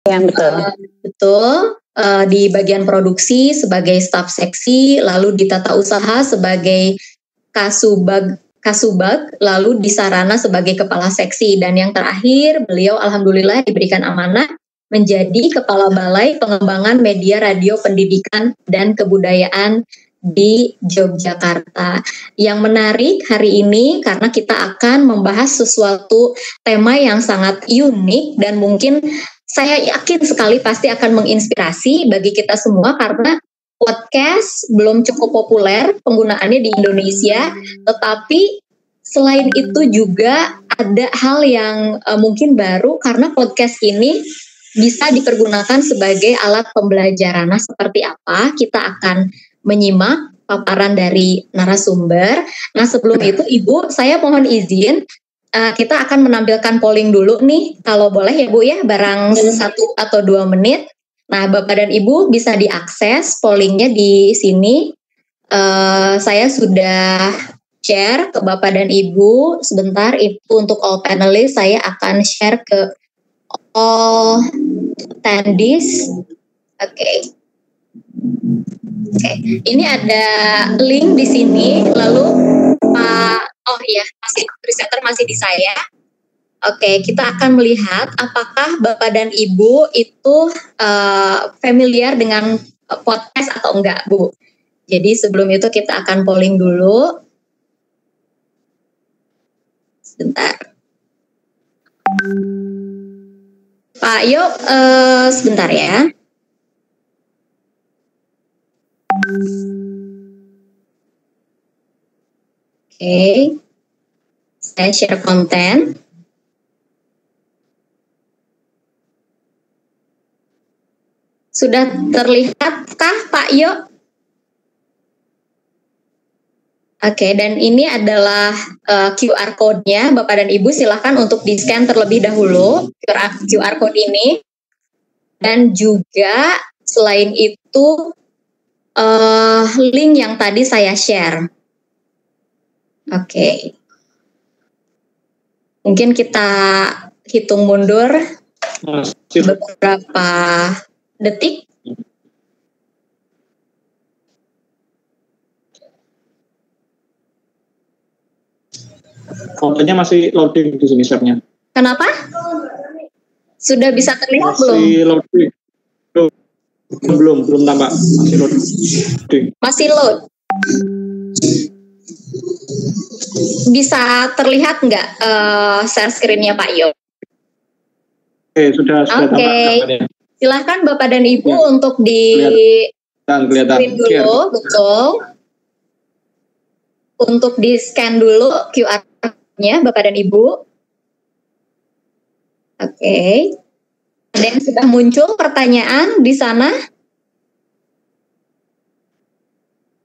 Ya, betul. Betul. Di bagian produksi sebagai staf seksi, lalu di tata usaha sebagai kasubag, lalu di sarana sebagai kepala seksi, dan yang terakhir beliau alhamdulillah diberikan amanah menjadi kepala balai pengembangan media radio pendidikan dan kebudayaan di Yogyakarta. Yang menarik hari ini karena kita akan membahas sesuatu tema yang sangat unik dan mungkin saya yakin sekali pasti akan menginspirasi bagi kita semua karena podcast belum cukup populer penggunaannya di Indonesia, tetapi selain itu juga ada hal yang mungkin baru karena podcast ini bisa dipergunakan sebagai alat pembelajaran. Nah, seperti apa? Kita akan menyimak paparan dari narasumber. Nah, sebelum itu Ibu, saya mohon izin kita akan menampilkan polling dulu nih, kalau boleh ya Bu ya, barang 1 atau 2 menit. Nah, Bapak dan Ibu bisa diakses pollingnya di sini. Saya sudah share ke Bapak dan Ibu. Sebentar, itu untuk all panelists saya akan share ke all attendees. Oke. Ini ada link di sini. Lalu masih presenter masih di saya. Oke, kita akan melihat apakah Bapak dan Ibu itu familiar dengan podcast atau enggak, Bu. Jadi sebelum itu kita akan polling dulu. Sebentar. Pak Yo, sebentar ya. Oke. Saya share konten. Sudah terlihatkah Pak Yo? Oke, dan ini adalah QR code-nya. Bapak dan Ibu silahkan untuk di-scan terlebih dahulu QR code ini. Dan juga selain itu link yang tadi saya share. Oke. Mungkin kita hitung mundur beberapa detik. Fotonya masih loading di sini share-nya. Kenapa? Sudah bisa terlihat belum? Masih loading. Belum tampak. Masih loading. Masih load. Bisa terlihat nggak share screen-nya Pak Yo? Oke, sudah tampak. Silahkan Bapak dan Ibu untuk di kelihatan dulu, betul. Untuk di scan dulu QR-nya Bapak dan Ibu. Oke. Ada yang sudah muncul pertanyaan di sana?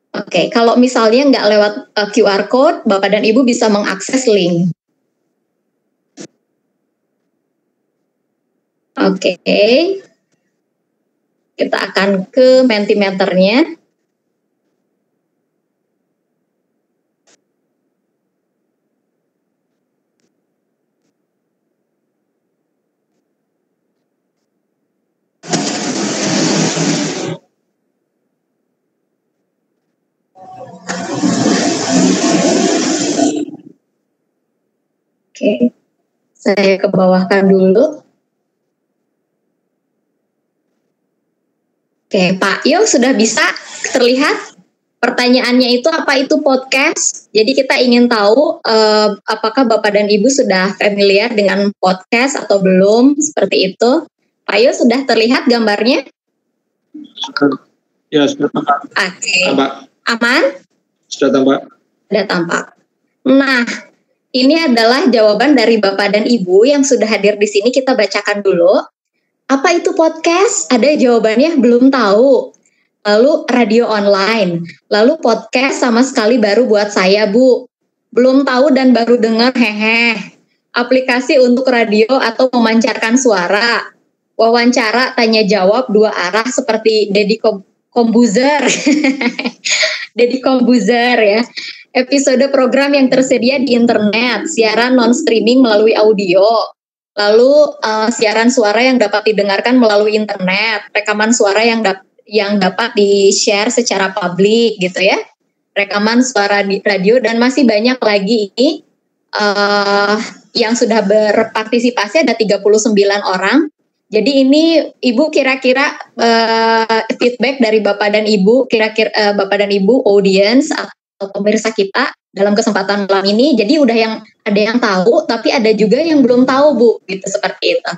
Oke, kalau misalnya nggak lewat QR code, Bapak dan Ibu bisa mengakses link. Oke. Kita akan ke Mentimeternya. Oke, saya ke bawahkan dulu. Oke, Pak Yo sudah bisa terlihat pertanyaannya itu apa itu podcast? Jadi kita ingin tahu apakah Bapak dan Ibu sudah familiar dengan podcast atau belum, seperti itu. Pak Yo sudah terlihat gambarnya? Ya, sudah tampak. Oke. Aman? Sudah tampak. Sudah tampak. Nah, ini adalah jawaban dari Bapak dan Ibu yang sudah hadir di sini. Kita bacakan dulu. Apa itu podcast? Ada jawabannya belum tahu. Lalu radio online. Lalu podcast sama sekali baru buat saya, Bu. Belum tahu dan baru dengar, hehe. Aplikasi untuk radio atau memancarkan suara. Wawancara, tanya jawab 2 arah seperti Deddy Kombuzer. Deddy Kombuzer ya. Episode program yang tersedia di internet, siaran non-streaming melalui audio. lalu siaran suara yang dapat didengarkan melalui internet, rekaman suara yang dapat di-share secara publik gitu ya, rekaman suara di radio, dan masih banyak lagi ini yang sudah berpartisipasi ada 39 orang. Jadi ini Ibu kira-kira feedback dari Bapak dan Ibu, kira-kira Bapak dan Ibu audience atau pemirsa kita dalam kesempatan malam ini. Jadi udah ada yang tahu, tapi ada juga yang belum tahu Bu, gitu seperti itu.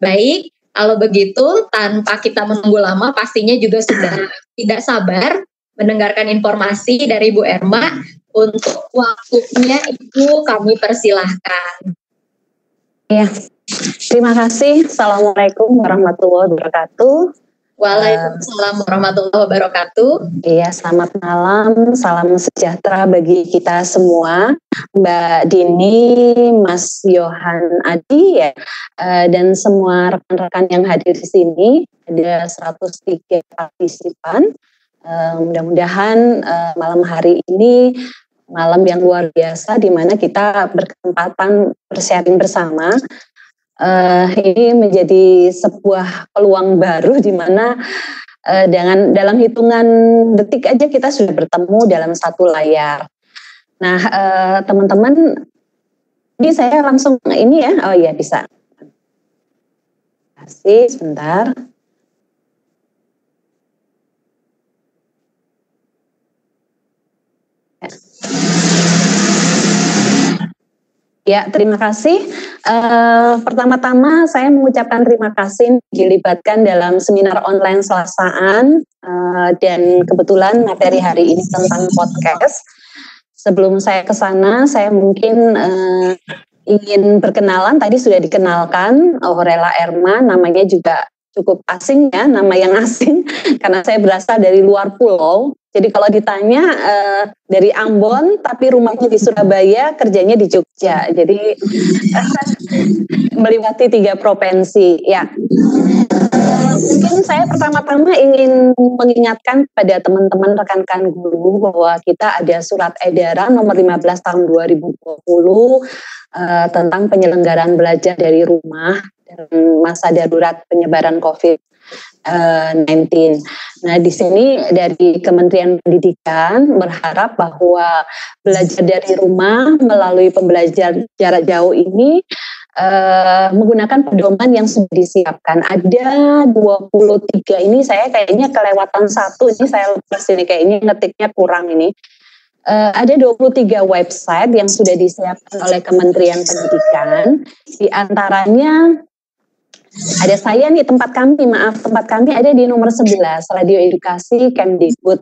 Baik, kalau begitu tanpa kita menunggu lama, pastinya juga sudah tidak sabar mendengarkan informasi dari Bu Erma. Untuk waktunya Ibu kami persilahkan. Ya, terima kasih. Assalamualaikum warahmatullahi wabarakatuh. Waalaikumsalam warahmatullahi wabarakatuh. Iya, selamat malam, salam sejahtera bagi kita semua, Mbak Dini, Mas Yohan Adi ya, dan semua rekan-rekan yang hadir di sini. Ada 103 partisipan. Mudah-mudahan malam hari ini malam yang luar biasa di mana kita berkesempatan bersharing bersama. Ini menjadi sebuah peluang baru di mana dalam hitungan detik aja kita sudah bertemu dalam satu layar. Nah, teman-teman, ini saya langsung ini ya. Oh iya, bisa. Kasih sebentar. Ya, terima kasih. Pertama-tama saya mengucapkan terima kasih dilibatkan dalam seminar online Selasaan, dan kebetulan materi hari ini tentang podcast. Sebelum saya ke sana, saya mungkin ingin berkenalan. Tadi sudah dikenalkan Aurela Erma, namanya juga cukup asing ya, nama yang asing karena saya berasal dari luar pulau. Jadi kalau ditanya dari Ambon tapi rumahnya di Surabaya, kerjanya di Jogja. Jadi melewati 3 provinsi ya. Mungkin saya pertama-tama ingin mengingatkan pada teman-teman rekan-rekan guru bahwa kita ada surat edaran nomor 15 tahun 2020 tentang penyelenggaraan belajar dari rumah dan masa darurat penyebaran COVID-19. Nah, di sini dari Kementerian Pendidikan berharap bahwa belajar dari rumah melalui pembelajaran jarak jauh ini menggunakan pedoman yang sudah disiapkan. Ada 23 ini saya kayaknya kelewatan satu, ini saya lepas ini kayaknya ngetiknya kurang ini. Ada 23 website yang sudah disiapkan oleh Kementerian Pendidikan. Di antaranya ada saya nih, tempat kami ada di nomor 11, Radio Edukasi Kemdikbud.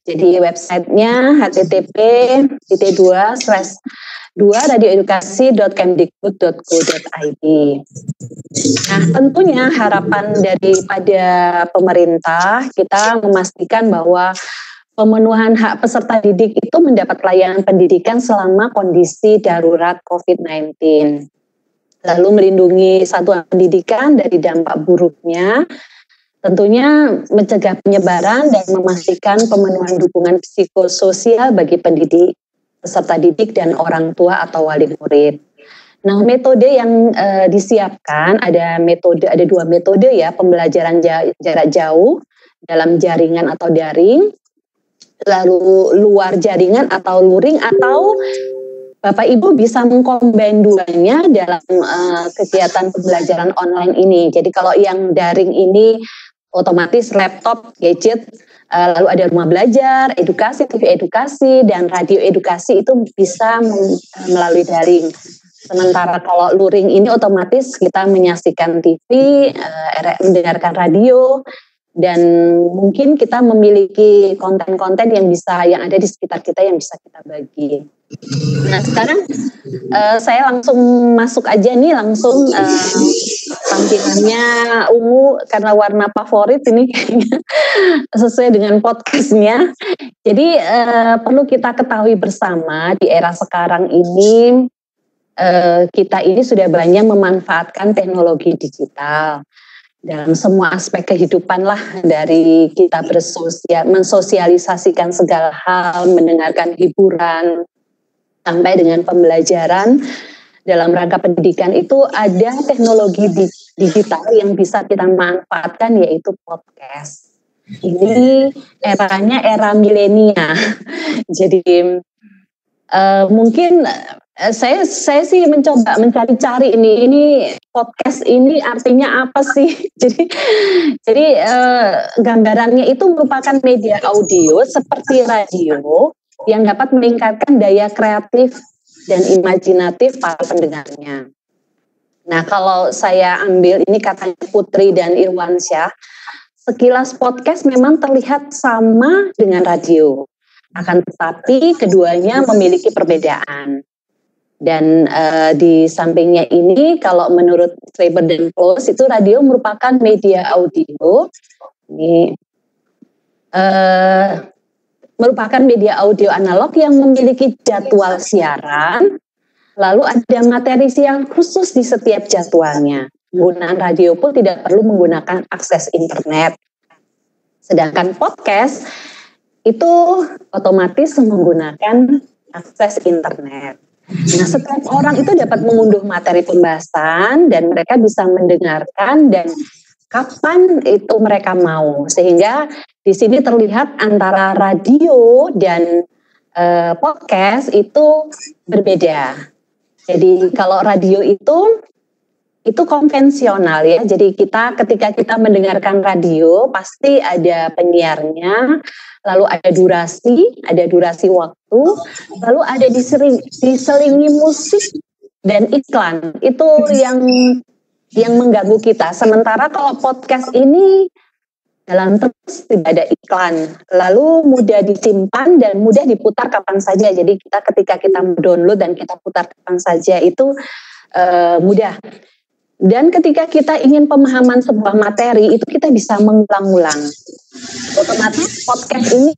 Jadi websitenya http://radioedukasi.kemdikbud.go.id. Nah, tentunya harapan daripada pemerintah kita memastikan bahwa pemenuhan hak peserta didik itu mendapat layanan pendidikan selama kondisi darurat COVID-19. Lalu melindungi satuan pendidikan dari dampak buruknya, tentunya mencegah penyebaran dan memastikan pemenuhan dukungan psikososial bagi pendidik, peserta didik dan orang tua atau wali murid. Nah, metode yang disiapkan ada 2 metode ya, pembelajaran jarak jauh dalam jaringan atau daring, lalu luar jaringan atau luring, atau Bapak Ibu bisa mengcombine duanya dalam kegiatan pembelajaran online ini. Jadi kalau yang daring ini otomatis laptop, gadget, lalu ada rumah belajar, edukasi, TV edukasi, dan radio edukasi itu bisa melalui daring. Sementara kalau luring ini otomatis kita menyaksikan TV, mendengarkan radio, dan mungkin kita memiliki konten-konten yang ada di sekitar kita yang bisa kita bagi. Nah, sekarang saya langsung masuk aja nih, langsung tampilannya ungu karena warna favorit ini kayaknya sesuai dengan podcastnya. Jadi perlu kita ketahui bersama di era sekarang ini kita ini sudah banyak memanfaatkan teknologi digital dalam semua aspek kehidupan lah, dari kita mensosialisasikan segala hal, mendengarkan hiburan, sampai dengan pembelajaran dalam rangka pendidikan itu ada teknologi digital yang bisa kita manfaatkan, yaitu podcast. Ini eranya era milenial. Jadi mungkin saya sih mencoba mencari-cari ini podcast ini artinya apa sih. Jadi gambarannya itu merupakan media audio seperti radio yang dapat meningkatkan daya kreatif dan imajinatif para pendengarnya. Nah, kalau saya ambil ini katanya Putri dan Irwansyah, sekilas podcast memang terlihat sama dengan radio, akan tetapi keduanya memiliki perbedaan. Dan di sampingnya ini, kalau menurut Schreiber dan Close, itu radio merupakan media audio. Ini merupakan media audio analog yang memiliki jadwal siaran, lalu ada materi siaran khusus di setiap jadwalnya. Penggunaan radio pun tidak perlu menggunakan akses internet. Sedangkan podcast itu otomatis menggunakan akses internet. Nah, setiap orang itu dapat mengunduh materi pembahasan dan mereka bisa mendengarkan dan kapan itu mereka mau. Sehingga di sini terlihat antara radio dan podcast itu berbeda. Jadi kalau radio itu konvensional ya. Jadi ketika kita mendengarkan radio pasti ada penyiarnya, lalu ada durasi waktu, lalu ada diselingi musik dan iklan. Itu yang mengganggu kita. Sementara kalau podcast ini dalam terus tidak ada iklan, lalu mudah disimpan dan mudah diputar kapan saja. Jadi ketika kita mendownload dan kita putar kapan saja itu mudah. Dan ketika kita ingin pemahaman sebuah materi itu kita bisa mengulang-ulang. Otomatis podcast ini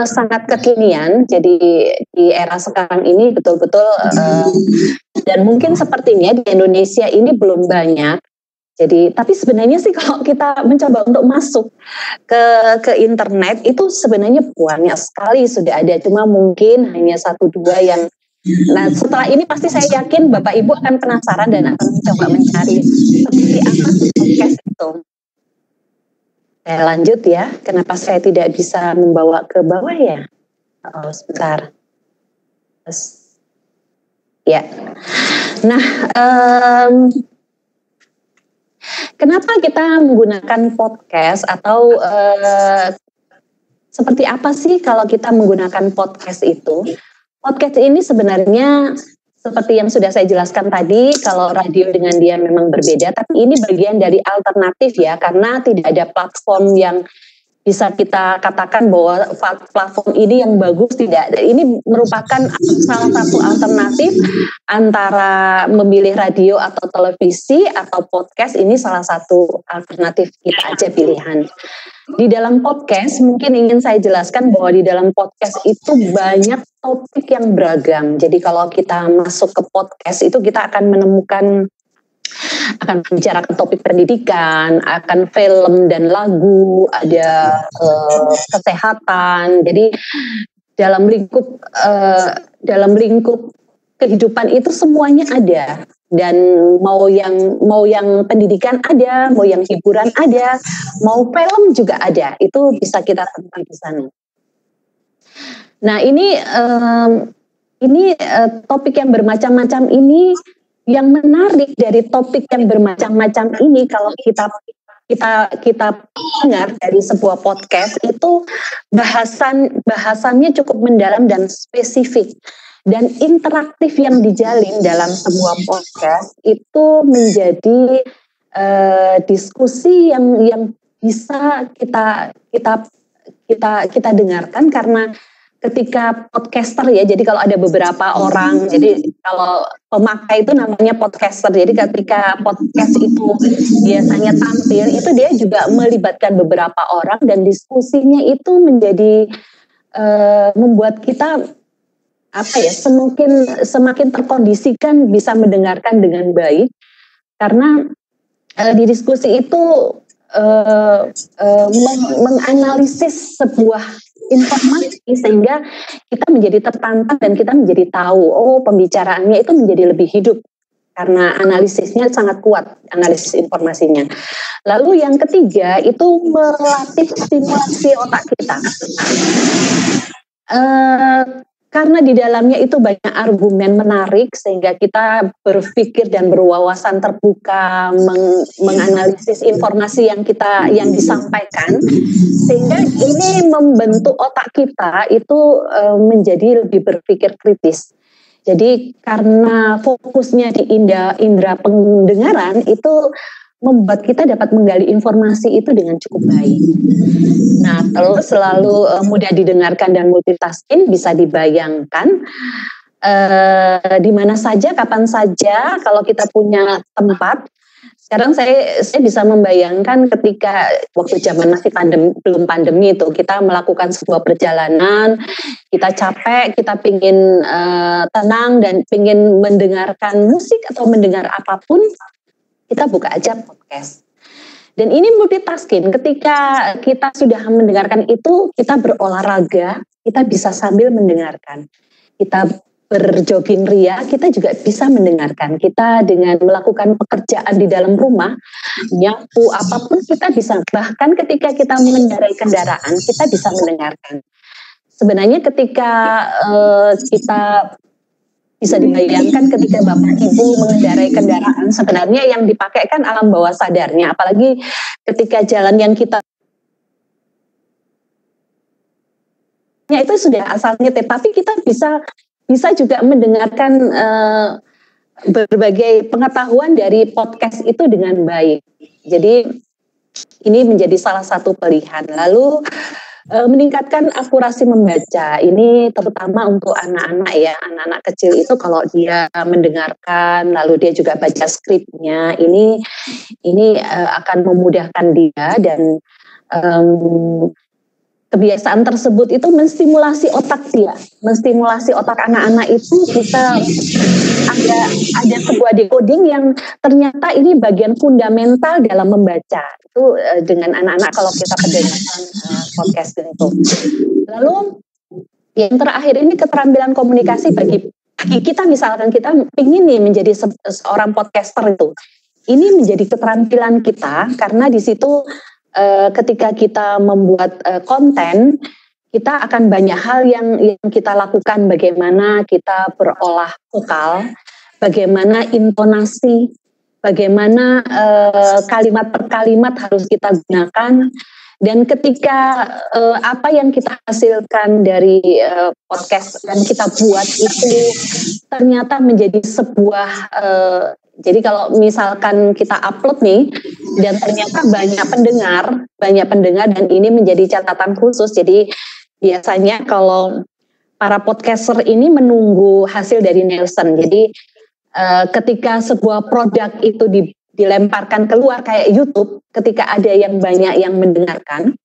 sangat kekinian. Jadi di era sekarang ini betul-betul dan mungkin sepertinya di Indonesia ini belum banyak. Jadi, tapi sebenarnya sih kalau kita mencoba untuk masuk ke internet itu sebenarnya banyak sekali sudah ada, cuma mungkin hanya 1-2 yang. Nah, setelah ini pasti saya yakin Bapak Ibu akan penasaran dan akan mencoba mencari seperti apa sih podcast itu. Saya lanjut ya, kenapa saya tidak bisa membawa ke bawah ya? Oh, sebentar. Ya. Nah, kenapa kita menggunakan podcast atau seperti apa sih kalau kita menggunakan podcast itu? Podcast ini sebenarnya seperti yang sudah saya jelaskan tadi, kalau radio dengan dia memang berbeda, tapi ini bagian dari alternatif ya, karena tidak ada platform yang bisa kita katakan bahwa platform ini yang bagus, tidak. Ini merupakan salah satu alternatif antara memilih radio atau televisi atau podcast, ini salah satu alternatif kita aja pilihan. Di dalam podcast mungkin ingin saya jelaskan bahwa di dalam podcast itu banyak topik yang beragam. Jadi kalau kita masuk ke podcast itu kita akan menemukan, akan membicarakan topik pendidikan, akan film dan lagu, ada kesehatan. Jadi dalam lingkup kehidupan itu semuanya ada. Dan mau yang pendidikan ada, mau yang hiburan ada, mau film juga ada. Itu bisa kita temukan di sana. Nah, ini topik yang bermacam-macam ini, yang menarik dari topik yang bermacam-macam ini, kalau kita dengar dari sebuah podcast itu bahasannya cukup mendalam dan spesifik. Dan interaktif yang dijalin dalam sebuah podcast itu menjadi diskusi yang bisa kita dengarkan, karena ketika podcaster ya, jadi kalau ada beberapa orang, jadi kalau pemakai itu namanya podcaster, jadi ketika podcast itu biasanya tampil, itu dia juga melibatkan beberapa orang dan diskusinya itu menjadi membuat kita semakin terkondisikan bisa mendengarkan dengan baik, karena di diskusi itu menganalisis sebuah informasi sehingga kita menjadi tertantang dan kita menjadi tahu, pembicaraannya itu menjadi lebih hidup karena analisisnya sangat kuat, analisis informasinya. Lalu yang ketiga itu melatih stimulasi otak kita. Karena di dalamnya itu banyak argumen menarik sehingga kita berpikir dan berwawasan terbuka menganalisis informasi yang disampaikan, sehingga ini membentuk otak kita itu menjadi lebih berpikir kritis. Jadi karena fokusnya di indera pendengaran itu membuat kita dapat menggali informasi itu dengan cukup baik. Nah, terus selalu mudah didengarkan dan multitasking, bisa dibayangkan di mana saja, kapan saja, kalau kita punya tempat. Sekarang saya bisa membayangkan ketika waktu zaman masih belum pandemi itu, kita melakukan sebuah perjalanan, kita capek, kita pingin tenang dan pingin mendengarkan musik atau mendengar apapun, kita buka aja podcast. Dan ini multitasking, ketika kita sudah mendengarkan itu, kita berolahraga, kita bisa sambil mendengarkan. Kita berjogging ria, kita juga bisa mendengarkan. Kita dengan melakukan pekerjaan di dalam rumah, nyapu, apapun kita bisa. Bahkan ketika kita mengendarai kendaraan, kita bisa mendengarkan. Sebenarnya ketika kita bisa dibayangkan ketika Bapak Ibu mengendarai kendaraan, sebenarnya yang dipakai kan alam bawah sadarnya, apalagi ketika jalan yang kita itu sudah asalnya, tapi kita bisa juga mendengarkan berbagai pengetahuan dari podcast itu dengan baik. Jadi ini menjadi salah satu pilihan. Lalu meningkatkan akurasi membaca, ini terutama untuk anak-anak ya, anak-anak kecil itu kalau dia mendengarkan lalu dia juga baca skripnya, ini akan memudahkan dia dan kebiasaan tersebut itu menstimulasi otak dia, menstimulasi otak anak-anak itu bisa ada sebuah decoding yang ternyata ini bagian fundamental dalam membaca itu dengan anak-anak kalau kita mendengarkan podcast itu. Lalu yang terakhir ini keterampilan komunikasi bagi kita, misalkan kita ingin nih menjadi seorang podcaster itu, ini menjadi keterampilan kita karena di situ ketika kita membuat konten, kita akan banyak hal yang kita lakukan, bagaimana kita berolah vokal, bagaimana intonasi, bagaimana kalimat per kalimat harus kita gunakan, dan ketika apa yang kita hasilkan dari podcast dan kita buat itu ternyata menjadi sebuah jadi kalau misalkan kita upload nih dan ternyata banyak pendengar dan ini menjadi catatan khusus. Jadi biasanya kalau para podcaster ini menunggu hasil dari Nielsen. Jadi ketika sebuah produk itu dilemparkan keluar kayak YouTube, ketika ada yang banyak yang mendengarkan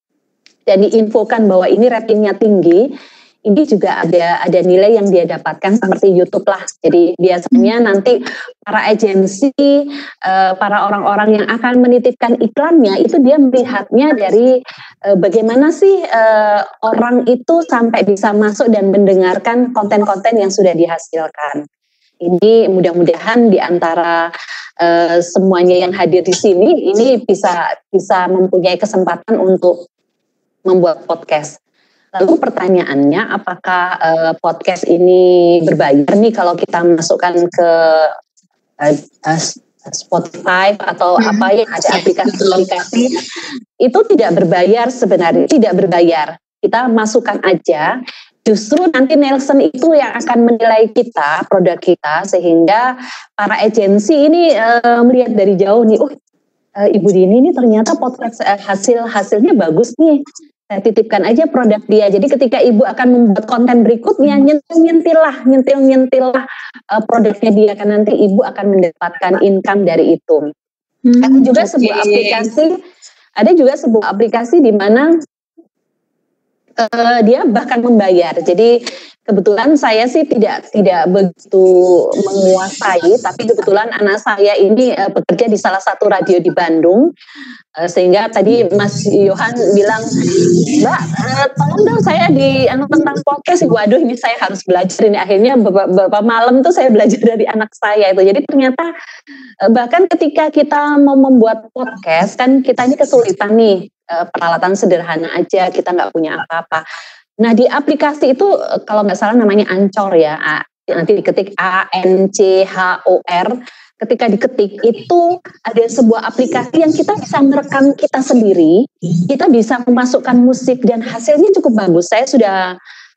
dan diinfokan bahwa ini ratingnya tinggi, ini juga ada nilai yang dia dapatkan seperti YouTube lah. Jadi biasanya nanti para agensi, para orang-orang yang akan menitipkan iklannya itu dia melihatnya dari bagaimana sih orang itu sampai bisa masuk dan mendengarkan konten-konten yang sudah dihasilkan. Ini mudah-mudahan di antara semuanya yang hadir di sini ini bisa mempunyai kesempatan untuk membuat podcast. Lalu pertanyaannya, apakah podcast ini berbayar nih kalau kita masukkan ke Spotify atau apa yang ada aplikasi-aplikasi? Itu tidak berbayar sebenarnya, tidak berbayar. Kita masukkan aja. Justru nanti Nielsen itu yang akan menilai kita, produk kita, sehingga para agensi ini melihat dari jauh nih, Ibu Dini ini ternyata podcast hasilnya bagus nih. Saya titipkan aja produk dia. Jadi ketika ibu akan membuat konten berikutnya, nyentil-nyentillah produknya dia, kan nanti ibu akan mendapatkan income dari itu. Ada juga sebuah aplikasi di mana dia bahkan membayar. Jadi kebetulan saya sih tidak begitu menguasai, tapi kebetulan anak saya ini bekerja di salah satu radio di Bandung, sehingga tadi Mas Yohan bilang, Mbak, tolong dong saya tentang podcast. Waduh, ini saya harus belajar ini. Akhirnya beberapa malam tuh saya belajar dari anak saya itu. Jadi ternyata bahkan ketika kita mau membuat podcast kan kita ini kesulitan nih, peralatan sederhana aja, kita nggak punya apa-apa. Nah di aplikasi itu kalau nggak salah namanya Anchor ya, nanti diketik ANCHOR, ketika diketik itu ada sebuah aplikasi yang kita bisa merekam kita sendiri, kita bisa memasukkan musik dan hasilnya cukup bagus.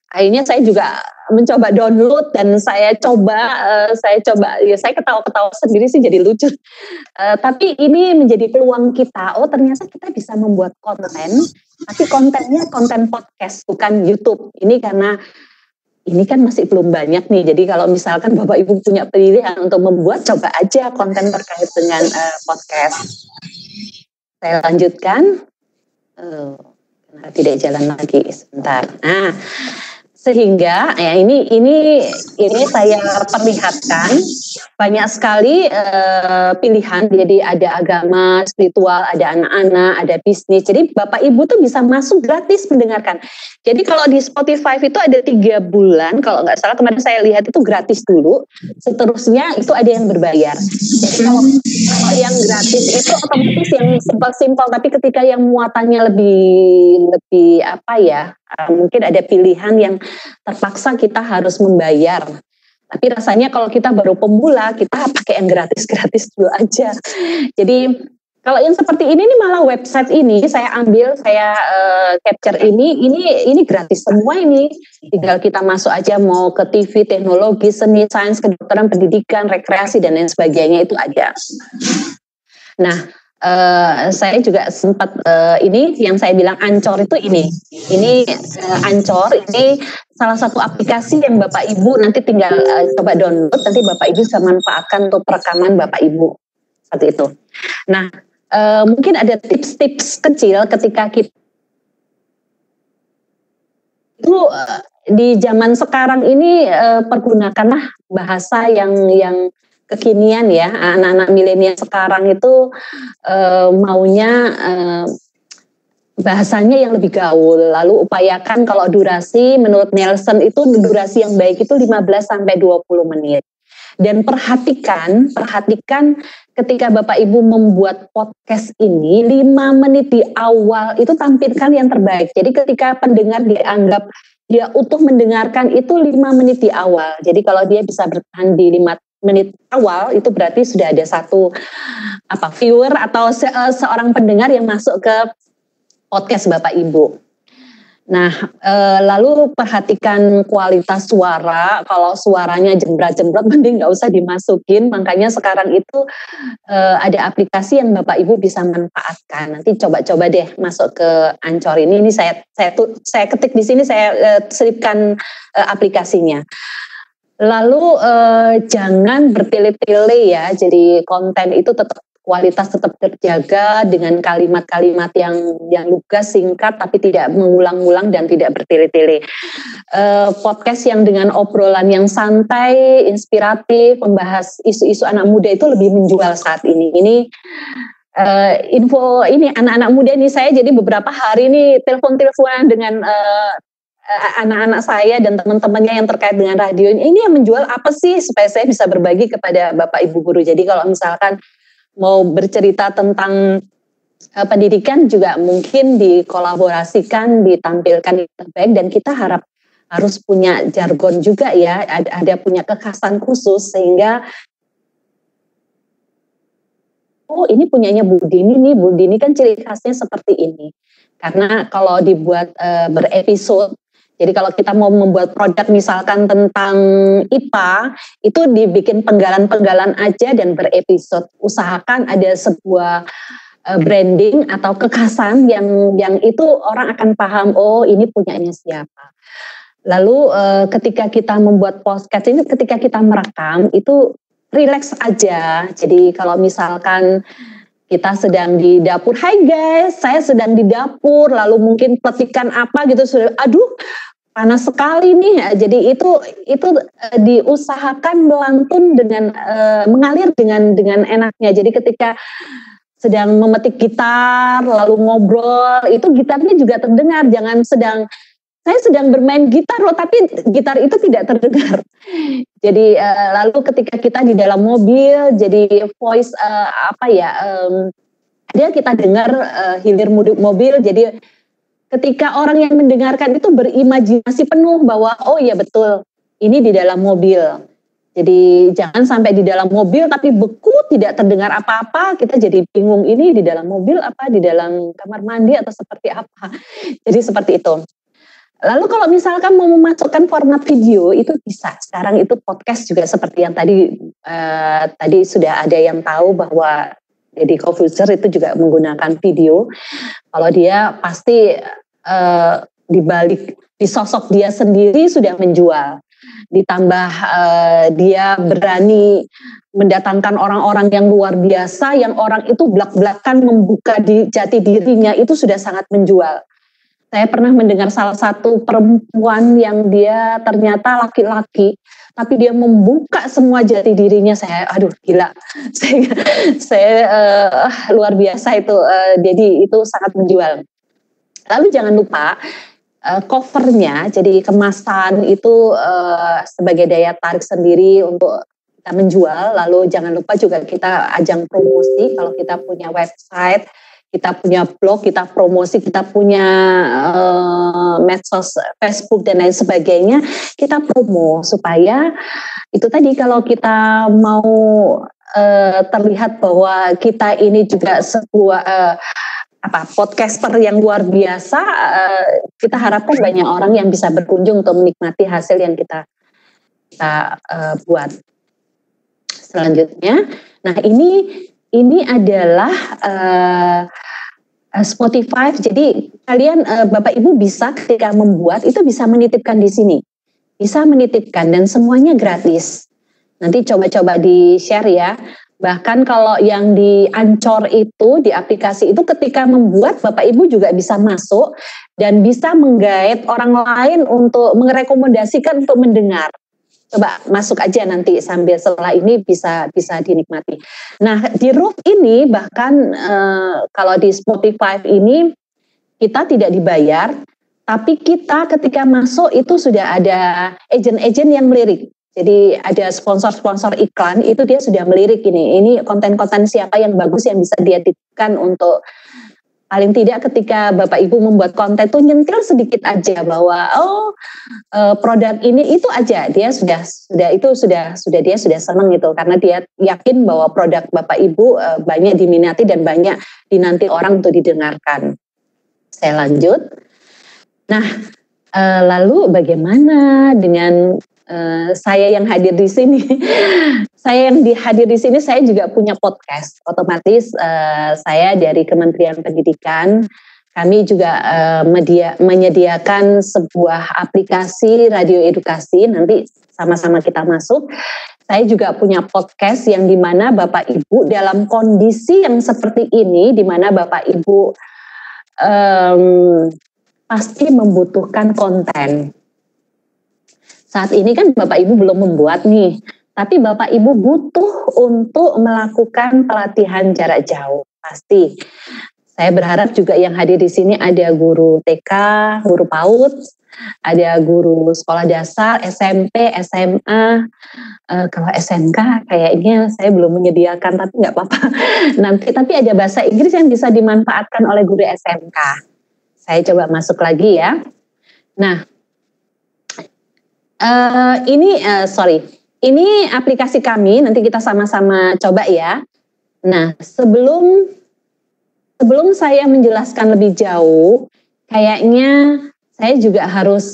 Akhirnya saya juga mencoba download dan saya coba ya saya ketawa-ketawa sendiri sih jadi lucu. Tapi ini menjadi peluang kita, ternyata kita bisa membuat konten, tapi kontennya konten podcast bukan YouTube. Ini karena ini kan masih belum banyak nih, jadi kalau misalkan Bapak Ibu punya pilihan untuk membuat, coba aja konten terkait dengan podcast. Saya lanjutkan, tidak jalan lagi sebentar. Nah, sehingga ya ini saya perlihatkan banyak sekali pilihan. Jadi ada agama, spiritual, ada anak-anak, ada bisnis. Jadi Bapak Ibu tuh bisa masuk gratis mendengarkan. Jadi kalau di Spotify itu ada 3 bulan, kalau nggak salah kemarin saya lihat itu gratis dulu. Seterusnya itu ada yang berbayar. Jadi kalau yang gratis itu otomatis yang simpel-simpel, tapi ketika yang muatannya lebih apa ya? Mungkin ada pilihan yang terpaksa kita harus membayar. Tapi rasanya kalau kita baru pemula, kita pakai yang gratis-gratis dulu aja. Jadi kalau yang seperti ini malah website ini saya ambil, saya capture ini gratis semua ini. Tinggal kita masuk aja mau ke TV, teknologi, seni, sains, kedokteran, pendidikan, rekreasi dan lain sebagainya itu ada. Nah, saya juga sempat ini yang saya bilang Anchor itu ini Anchor ini salah satu aplikasi yang Bapak Ibu nanti tinggal coba download, nanti Bapak Ibu bisa manfaatkan untuk perekaman Bapak Ibu seperti itu. Nah, mungkin ada tips-tips kecil ketika kita itu di zaman sekarang ini pergunakanlah bahasa yang kekinian ya. Anak-anak milenial sekarang itu maunya bahasanya yang lebih gaul. Lalu upayakan kalau durasi menurut Nielsen itu durasi yang baik itu 15 sampai 20 menit. Dan perhatikan ketika Bapak Ibu membuat podcast ini 5 menit di awal itu tampilkan yang terbaik. Jadi ketika pendengar dianggap dia utuh mendengarkan itu 5 menit di awal. Jadi kalau dia bisa bertahan di 5 menit awal itu berarti sudah ada satu viewer atau seorang pendengar yang masuk ke podcast Bapak Ibu. Nah, lalu perhatikan kualitas suara. Kalau suaranya jembrat-jembrat mending nggak usah dimasukin. Makanya sekarang itu ada aplikasi yang Bapak Ibu bisa manfaatkan. Nanti coba-coba deh masuk ke Anchor ini. Ini saya ketik di sini, saya selipkan aplikasinya. Lalu jangan bertele-tele ya, jadi konten itu kualitas tetap terjaga dengan kalimat-kalimat yang lugas, singkat, tapi tidak mengulang-ulang dan tidak bertele-tele. Podcast yang dengan obrolan yang santai, inspiratif, membahas isu-isu anak muda itu lebih menjual saat ini. Ini info ini anak-anak muda ini saya jadi beberapa hari ini telepon-teleponan dengan anak-anak saya dan teman-temannya yang terkait dengan radio ini yang menjual apa sih supaya saya bisa berbagi kepada Bapak Ibu guru. Jadi kalau misalkan mau bercerita tentang pendidikan juga mungkin dikolaborasikan, ditampilkan yang terbaik dan kita harus punya jargon juga ya, ada punya kekhasan khusus sehingga ini punyanya Bu Dini nih, Bu Dini kan ciri khasnya seperti ini. Karena kalau dibuat berepisode, jadi kalau kita mau membuat produk misalkan tentang IPA, itu dibikin penggalan-penggalan aja dan berepisode. Usahakan ada sebuah branding atau kekhasan yang itu orang akan paham, oh ini punyanya siapa. Lalu ketika kita membuat podcast ini, ketika kita merekam, itu relax aja. Jadi kalau misalkan kita sedang di dapur, hai guys, saya sedang di dapur, lalu mungkin petikan apa gitu, aduh panas sekali nih. Jadi itu diusahakan melantun dengan mengalir dengan enaknya. Jadi ketika sedang memetik gitar lalu ngobrol, itu gitarnya juga terdengar. Jangan saya sedang bermain gitar loh, tapi gitar itu tidak terdengar. Jadi lalu ketika kita di dalam mobil, jadi voice dia kita dengar hilir mudik mobil. Jadi ketika orang yang mendengarkan itu berimajinasi penuh bahwa oh iya betul, ini di dalam mobil. Jadi jangan sampai di dalam mobil tapi beku, tidak terdengar apa-apa, kita jadi bingung ini di dalam mobil apa, di dalam kamar mandi atau seperti apa. Jadi seperti itu. Lalu kalau misalkan mau memasukkan format video itu bisa. Sekarang itu podcast juga seperti yang tadi sudah ada yang tahu bahwa Deddy Corbuzier itu juga menggunakan video. Kalau dia pasti di sosok dia sendiri sudah menjual. Ditambah dia berani mendatangkan orang-orang yang luar biasa, yang orang itu belak-belakan membuka jati dirinya, itu sudah sangat menjual. Saya pernah mendengar salah satu perempuan yang dia ternyata laki-laki, tapi dia membuka semua jati dirinya. Saya, aduh gila, saya luar biasa itu. Jadi itu sangat menjual. Lalu jangan lupa covernya, jadi kemasan itu sebagai daya tarik sendiri untuk kita menjual. Lalu jangan lupa juga kita ajang promosi. Kalau kita punya website, kita punya blog, kita promosi, kita punya medsos Facebook dan lain sebagainya, kita promo supaya itu tadi kalau kita mau terlihat bahwa kita ini juga sebuah podcaster yang luar biasa, kita harapkan banyak orang yang bisa berkunjung untuk menikmati hasil yang kita buat. Selanjutnya, nah ini adalah Spotify. Jadi kalian Bapak Ibu bisa ketika membuat itu bisa menitipkan di sini, bisa menitipkan dan semuanya gratis. Nanti coba-coba di share ya. Bahkan kalau yang di Anchor itu, di aplikasi itu ketika membuat Bapak Ibu juga bisa masuk dan bisa menggait orang lain untuk merekomendasikan untuk mendengar. Coba masuk aja nanti sambil setelah ini bisa dinikmati. Nah di Roof ini bahkan kalau di Spotify ini kita tidak dibayar, tapi kita ketika masuk itu sudah ada agent-agent yang melirik. Jadi ada sponsor-sponsor iklan, itu dia sudah melirik ini konten-konten siapa yang bagus yang bisa dia titipkan untuk paling tidak ketika Bapak Ibu membuat konten itu nyentil sedikit aja bahwa produk ini itu aja dia sudah dia sudah senang gitu karena dia yakin bahwa produk Bapak Ibu banyak diminati dan banyak dinanti orang untuk didengarkan. Saya lanjut. Nah, lalu bagaimana dengan saya yang hadir di sini? Saya yang hadir di sini, saya juga punya podcast. Otomatis saya dari Kementerian Pendidikan, kami juga menyediakan sebuah aplikasi radio edukasi. Nanti sama-sama kita masuk. Saya juga punya podcast yang dimana Bapak Ibu dalam kondisi yang seperti ini, dimana Bapak Ibu pasti membutuhkan konten. Saat ini kan Bapak Ibu belum membuat nih, tapi Bapak Ibu butuh untuk melakukan pelatihan jarak jauh. Pasti. Saya berharap juga yang hadir di sini ada guru TK, guru PAUD, ada guru sekolah dasar, SMP, SMA. Kalau SMK kayaknya saya belum menyediakan, tapi nggak apa-apa. Nanti tapi ada bahasa Inggris yang bisa dimanfaatkan oleh guru SMK. Saya coba masuk lagi ya. Nah. Ini aplikasi kami, nanti kita sama-sama coba ya. Nah, sebelum saya menjelaskan lebih jauh, kayaknya saya juga harus,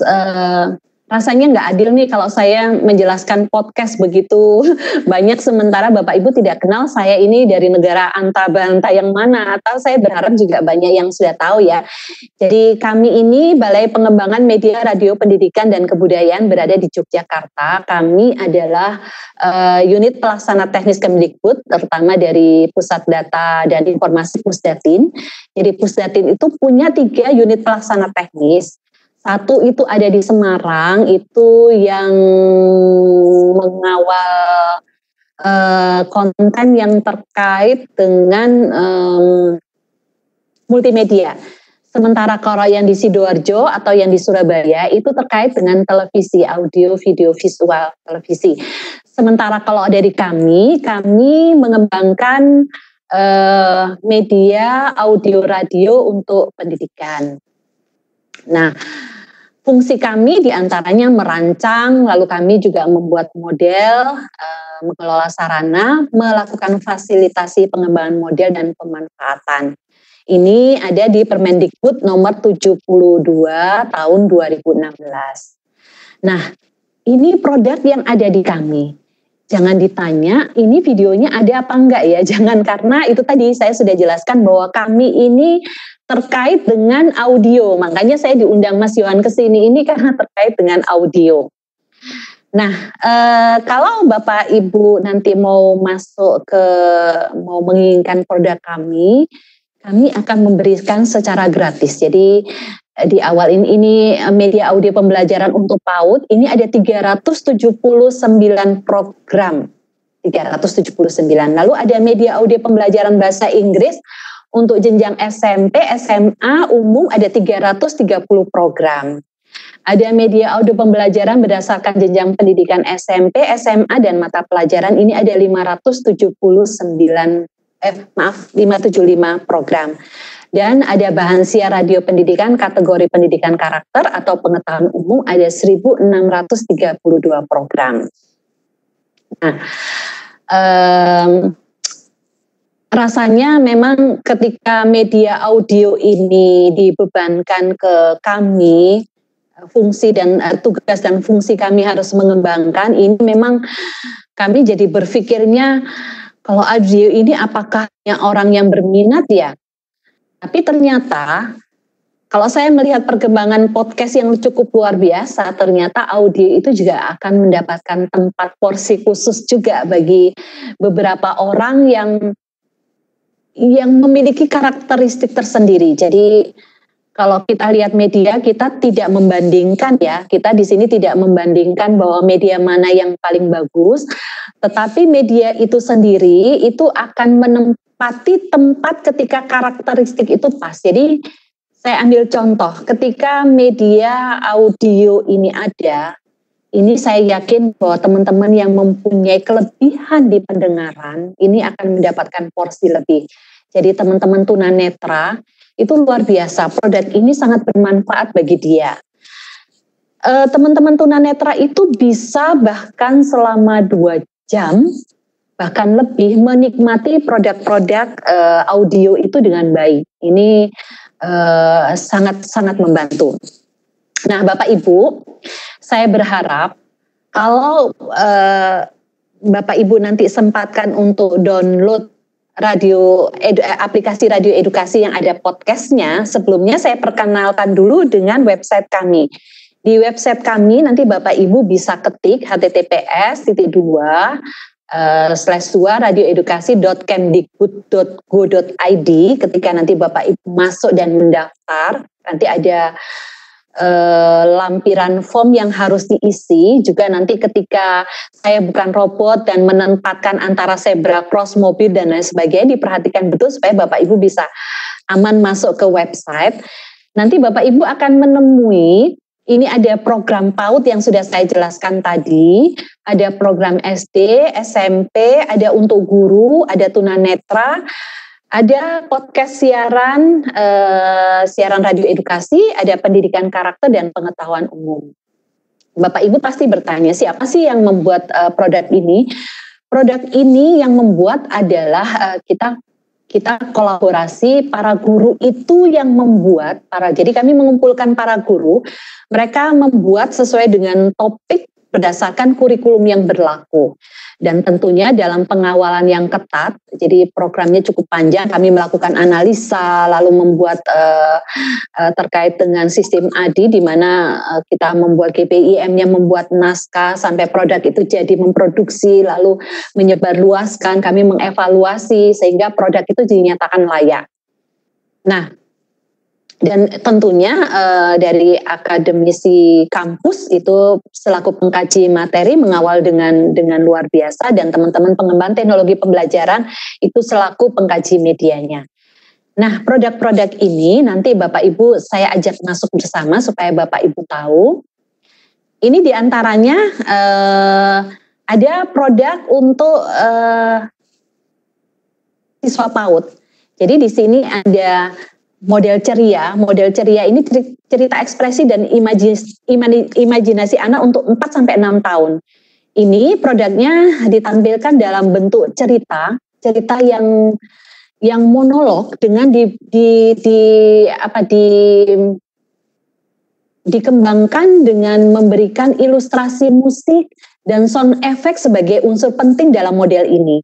rasanya nggak adil nih kalau saya menjelaskan podcast begitu banyak sementara Bapak Ibu tidak kenal saya ini dari negara anta-banta yang mana, atau saya berharap juga banyak yang sudah tahu ya. Jadi kami ini Balai Pengembangan Media Radio Pendidikan dan Kebudayaan berada di Yogyakarta. Kami adalah unit pelaksana teknis Kemdikbud, terutama dari Pusat Data dan Informasi Pusdatin. Jadi Pusdatin itu punya 3 unit pelaksana teknis. Satu itu ada di Semarang, itu yang mengawal konten yang terkait dengan multimedia. Sementara kalau yang di Sidoarjo atau yang di Surabaya itu terkait dengan televisi, audio, video, visual, televisi. Sementara kalau dari kami mengembangkan media audio radio untuk pendidikan. Nah, fungsi kami diantaranya merancang, lalu kami juga membuat model, mengelola sarana, melakukan fasilitasi pengembangan model dan pemanfaatan. Ini ada di Permendikbud nomor 72 tahun 2016. Nah, ini produk yang ada di kami. Jangan ditanya ini videonya ada apa enggak ya, jangan, karena itu tadi saya sudah jelaskan bahwa kami ini terkait dengan audio. Makanya saya diundang Mas Yohan ke sini ini karena terkait dengan audio. Nah, kalau Bapak Ibu nanti mau menginginkan produk kami akan memberikan secara gratis. Jadi di awal ini media audio pembelajaran untuk PAUD ini ada 379 program. 379. Lalu ada media audio pembelajaran bahasa Inggris untuk jenjang SMP, SMA, umum ada 330 program. Ada media audio pembelajaran berdasarkan jenjang pendidikan SMP, SMA dan mata pelajaran ini ada 575 program. Dan ada bahan siar radio pendidikan kategori pendidikan karakter atau pengetahuan umum ada 1632 program. Nah, rasanya memang ketika media audio ini dibebankan ke kami, fungsi dan tugas dan fungsi kami harus mengembangkan, ini memang kami jadi berpikirnya kalau audio ini apakah orang yang berminat ya? Tapi ternyata kalau saya melihat perkembangan podcast yang cukup luar biasa, ternyata audio itu juga akan mendapatkan tempat porsi khusus juga bagi beberapa orang yang memiliki karakteristik tersendiri. Jadi kalau kita lihat media, kita tidak membandingkan ya, kita di sini tidak membandingkan bahwa media mana yang paling bagus, tetapi media itu sendiri itu akan menempati tempat ketika karakteristik itu pas. Jadi saya ambil contoh, ketika media audio ini ada, ini saya yakin bahwa teman-teman yang mempunyai kelebihan di pendengaran, ini akan mendapatkan porsi lebih. Jadi teman-teman tunanetra, itu luar biasa, produk ini sangat bermanfaat bagi dia. Teman-teman tunanetra itu bisa bahkan selama 2 jam, bahkan lebih menikmati produk-produk audio itu dengan baik. Ini sangat-sangat membantu. Nah, Bapak Ibu, saya berharap kalau Bapak Ibu nanti sempatkan untuk download aplikasi radio edukasi yang ada podcastnya, sebelumnya saya perkenalkan dulu dengan website kami. Di website kami nanti Bapak Ibu bisa ketik https://radioedukasi.kemdikbud.go.id. Ketika nanti Bapak Ibu masuk dan mendaftar, nanti ada lampiran form yang harus diisi. Juga nanti ketika saya bukan robot dan menempatkan antara zebra cross, mobil dan lain sebagainya, diperhatikan betul supaya Bapak Ibu bisa aman masuk ke website. Nanti Bapak Ibu akan menemui ini ada program PAUD yang sudah saya jelaskan tadi, ada program SD, SMP, ada untuk guru, ada tunanetra, ada podcast siaran radio edukasi, ada pendidikan karakter dan pengetahuan umum. Bapak Ibu pasti bertanya, siapa sih yang membuat produk ini? Produk ini yang membuat adalah kita kolaborasi, para guru itu yang membuat, jadi kami mengumpulkan para guru, mereka membuat sesuai dengan topik berdasarkan kurikulum yang berlaku. Dan tentunya dalam pengawalan yang ketat, jadi programnya cukup panjang, kami melakukan analisa, lalu membuat terkait dengan sistem ADI, di mana kita membuat KPIM-nya, membuat naskah, sampai produk itu jadi memproduksi, lalu menyebarluaskan, kami mengevaluasi, sehingga produk itu dinyatakan layak. Nah, Dan tentunya dari akademisi kampus itu selaku pengkaji materi mengawal dengan luar biasa, dan teman-teman pengemban teknologi pembelajaran itu selaku pengkaji medianya. Nah, produk-produk ini nanti Bapak Ibu saya ajak masuk bersama supaya Bapak Ibu tahu. Ini diantaranya ada produk untuk siswa PAUD. Jadi di sini ada model ceria. Model ceria ini cerita ekspresi dan imajinasi anak untuk 4-6 tahun. Ini produknya ditampilkan dalam bentuk cerita yang monolog dengan dikembangkan dengan memberikan ilustrasi musik dan sound effect sebagai unsur penting dalam model ini.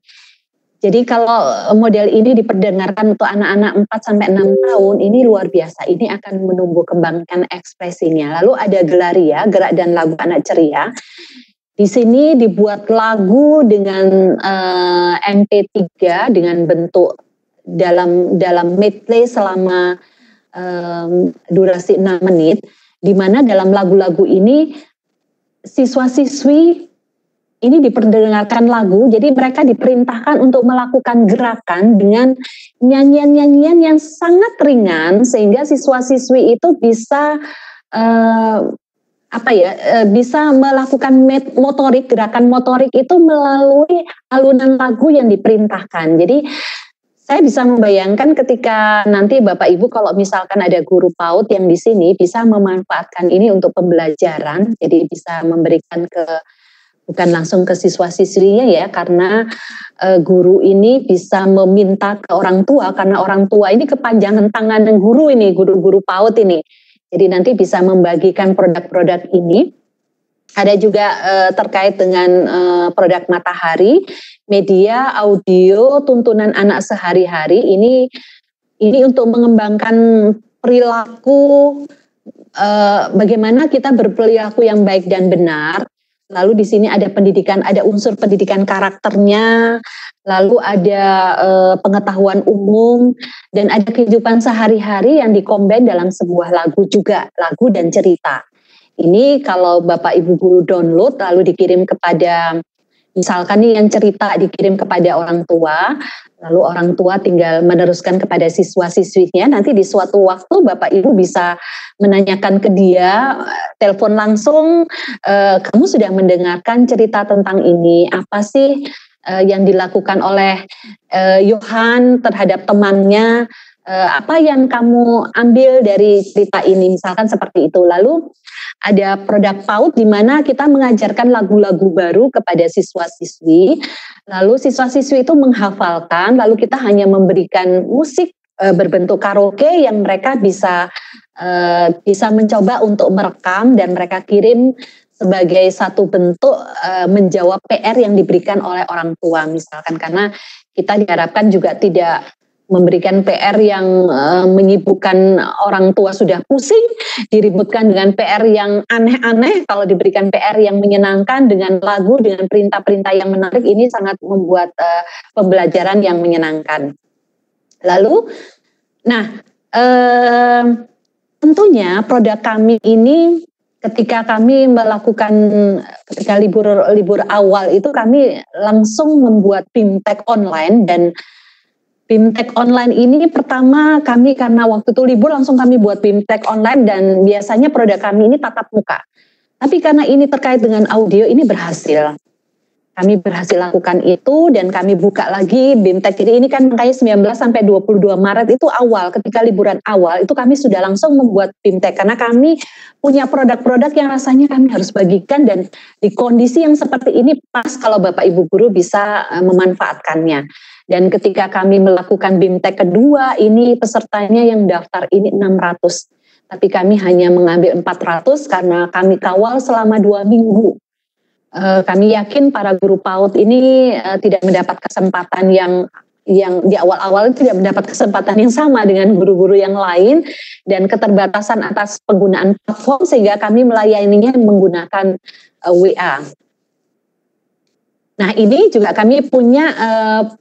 Jadi kalau model ini diperdengarkan untuk anak-anak 4-6 tahun, ini luar biasa. Ini akan menumbuh kembangkan ekspresinya. Lalu ada Gelaria, gerak dan lagu anak ceria. Di sini dibuat lagu dengan MP3 dengan bentuk dalam medley selama durasi 6 menit, di mana dalam lagu-lagu ini siswa-siswi ini diperdengarkan lagu, jadi mereka diperintahkan untuk melakukan gerakan dengan nyanyian-nyanyian yang sangat ringan, sehingga siswa-siswi itu bisa bisa melakukan motorik, gerakan motorik itu melalui alunan lagu yang diperintahkan. Jadi saya bisa membayangkan ketika nanti Bapak Ibu kalau misalkan ada guru PAUD yang di sini bisa memanfaatkan ini untuk pembelajaran, jadi bisa memberikan bukan langsung ke siswa-siswinya ya, karena guru ini bisa meminta ke orang tua, karena orang tua ini kepanjangan tangan guru ini, guru-guru PAUD ini. Jadi nanti bisa membagikan produk-produk ini. Ada juga terkait dengan produk Matahari, media audio tuntunan anak sehari-hari. Ini untuk mengembangkan perilaku, bagaimana kita berperilaku yang baik dan benar. Lalu di sini ada pendidikan, ada unsur pendidikan karakternya, lalu ada pengetahuan umum, dan ada kehidupan sehari-hari yang dikombin dalam sebuah lagu juga, lagu dan cerita. Ini kalau Bapak Ibu guru download lalu dikirim kepada, misalkan nih yang cerita dikirim kepada orang tua, lalu orang tua tinggal meneruskan kepada siswa-siswinya, nanti di suatu waktu Bapak Ibu bisa menanyakan ke dia, telepon langsung, kamu sudah mendengarkan cerita tentang ini, apa sih yang dilakukan oleh Yohan terhadap temannya, apa yang kamu ambil dari cerita ini, misalkan seperti itu. Lalu ada produk PAUD di mana kita mengajarkan lagu-lagu baru kepada siswa-siswi, lalu siswa-siswi itu menghafalkan, lalu kita hanya memberikan musik berbentuk karaoke yang mereka bisa mencoba untuk merekam dan mereka kirim sebagai satu bentuk menjawab PR yang diberikan oleh orang tua misalkan, karena kita diharapkan juga tidak memberikan PR yang menyibukkan orang tua sudah pusing, diributkan dengan PR yang aneh-aneh. Kalau diberikan PR yang menyenangkan dengan lagu, dengan perintah-perintah yang menarik, ini sangat membuat pembelajaran yang menyenangkan. Lalu, tentunya produk kami ini ketika kami melakukan, ketika libur awal itu kami langsung membuat BIMTEK online, dan BIMTEK online ini pertama kami karena waktu itu libur langsung kami buat BIMTEK online, dan biasanya produk kami ini tatap muka. Tapi karena ini terkait dengan audio, ini berhasil. Kami berhasil lakukan itu dan kami buka lagi BIMTEK. Jadi ini kan kayak 19 sampai 22 Maret itu awal, ketika liburan awal itu kami sudah langsung membuat BIMTEK karena kami punya produk-produk yang rasanya kami harus bagikan, dan di kondisi yang seperti ini pas kalau Bapak Ibu guru bisa memanfaatkannya. Dan ketika kami melakukan BIMTEK kedua, ini pesertanya yang daftar ini 600. Tapi kami hanya mengambil 400 karena kami kawal selama 2 minggu. Kami yakin para guru PAUD ini tidak mendapat kesempatan yang di awal-awal tidak mendapat kesempatan yang sama dengan guru-guru yang lain, dan keterbatasan atas penggunaan platform sehingga kami melayaninya menggunakan WA. Nah, ini juga kami punya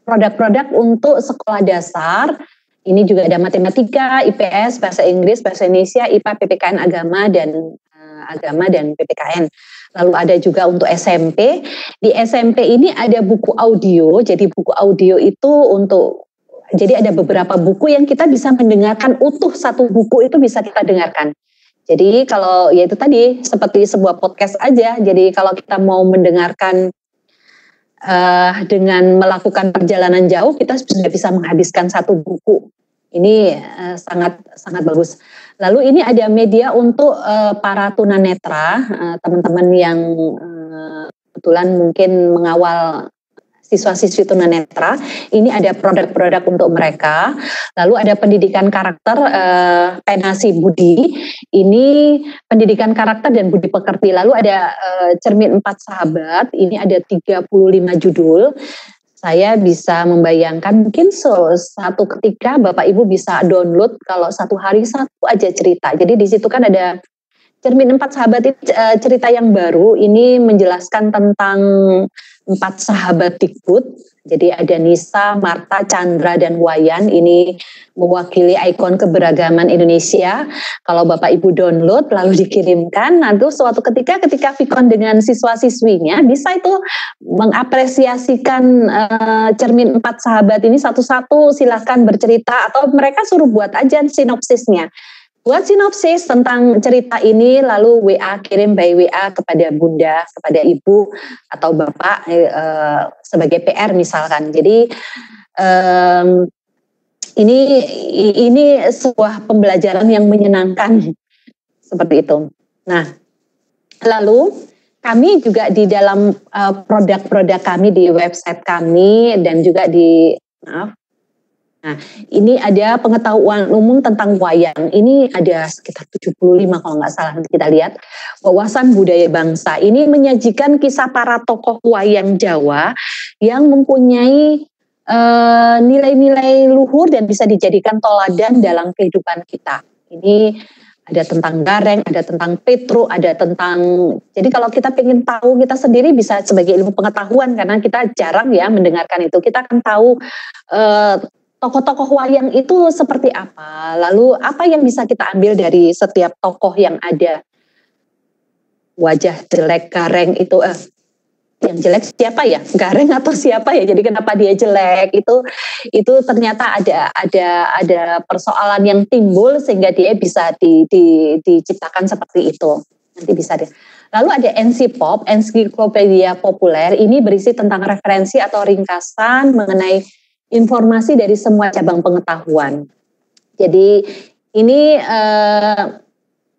produk-produk untuk sekolah dasar Ini juga ada matematika, IPS, bahasa Inggris, bahasa Indonesia, IPA, PPKN agama dan PPKN. Lalu ada juga untuk SMP. Di SMP ini ada buku audio. Jadi buku audio itu jadi ada beberapa buku yang kita bisa mendengarkan utuh, satu buku itu bisa kita dengarkan. Jadi kalau ya itu tadi seperti sebuah podcast aja. Jadi kalau kita mau mendengarkan dengan melakukan perjalanan jauh, kita sudah bisa menghabiskan satu buku. Ini sangat bagus. Lalu ini ada media untuk para tunanetra, teman-teman yang kebetulan mungkin mengawal siswa-siswi tunanetra. Ini ada produk-produk untuk mereka. Lalu ada pendidikan karakter, Penasi Budi. Ini pendidikan karakter dan budi pekerti. Lalu ada cermin 4 sahabat. Ini ada 35 judul. Saya bisa membayangkan mungkin suatu ketika Bapak Ibu bisa download kalau satu hari satu aja cerita. Jadi di situ kan ada cermin 4 sahabat, cerita yang baru. Ini menjelaskan tentang 4 sahabat Dikbud. Jadi ada Nisa, Marta, Chandra, dan Wayan. Ini mewakili ikon keberagaman Indonesia. Kalau Bapak Ibu download lalu dikirimkan, nanti suatu ketika Vicon dengan siswa-siswinya bisa itu mengapresiasikan cermin 4 sahabat ini satu-satu, silakan bercerita atau mereka suruh buat aja sinopsisnya. Buat sinopsis tentang cerita ini, lalu kirim by WA kepada Bunda, kepada Ibu atau Bapak sebagai PR misalkan. Jadi ini sebuah pembelajaran yang menyenangkan seperti itu. Nah, lalu kami juga di dalam produk-produk kami di website kami dan juga Nah, ini ada pengetahuan umum tentang wayang. Ini ada sekitar 75 kalau nggak salah, nanti kita lihat. Wawasan budaya bangsa. Ini menyajikan kisah para tokoh wayang Jawa yang mempunyai nilai-nilai luhur dan bisa dijadikan toladan dalam kehidupan kita. Ini ada tentang Gareng, ada tentang Petro, ada tentang... Jadi kalau kita ingin tahu kita sendiri bisa sebagai ilmu pengetahuan, karena kita jarang ya mendengarkan itu. Kita akan tahu... tokoh-tokoh wayang itu seperti apa? Lalu apa yang bisa kita ambil dari setiap tokoh yang ada? Wajah jelek, Gareng itu yang jelek siapa ya? Gareng atau siapa ya? Jadi kenapa dia jelek? Itu ternyata ada persoalan yang timbul sehingga dia bisa diciptakan seperti itu. Nanti bisa deh. Lalu ada NCPOP, Ensiklopedia Populer. Ini berisi tentang referensi atau ringkasan mengenai informasi dari semua cabang pengetahuan. Jadi ini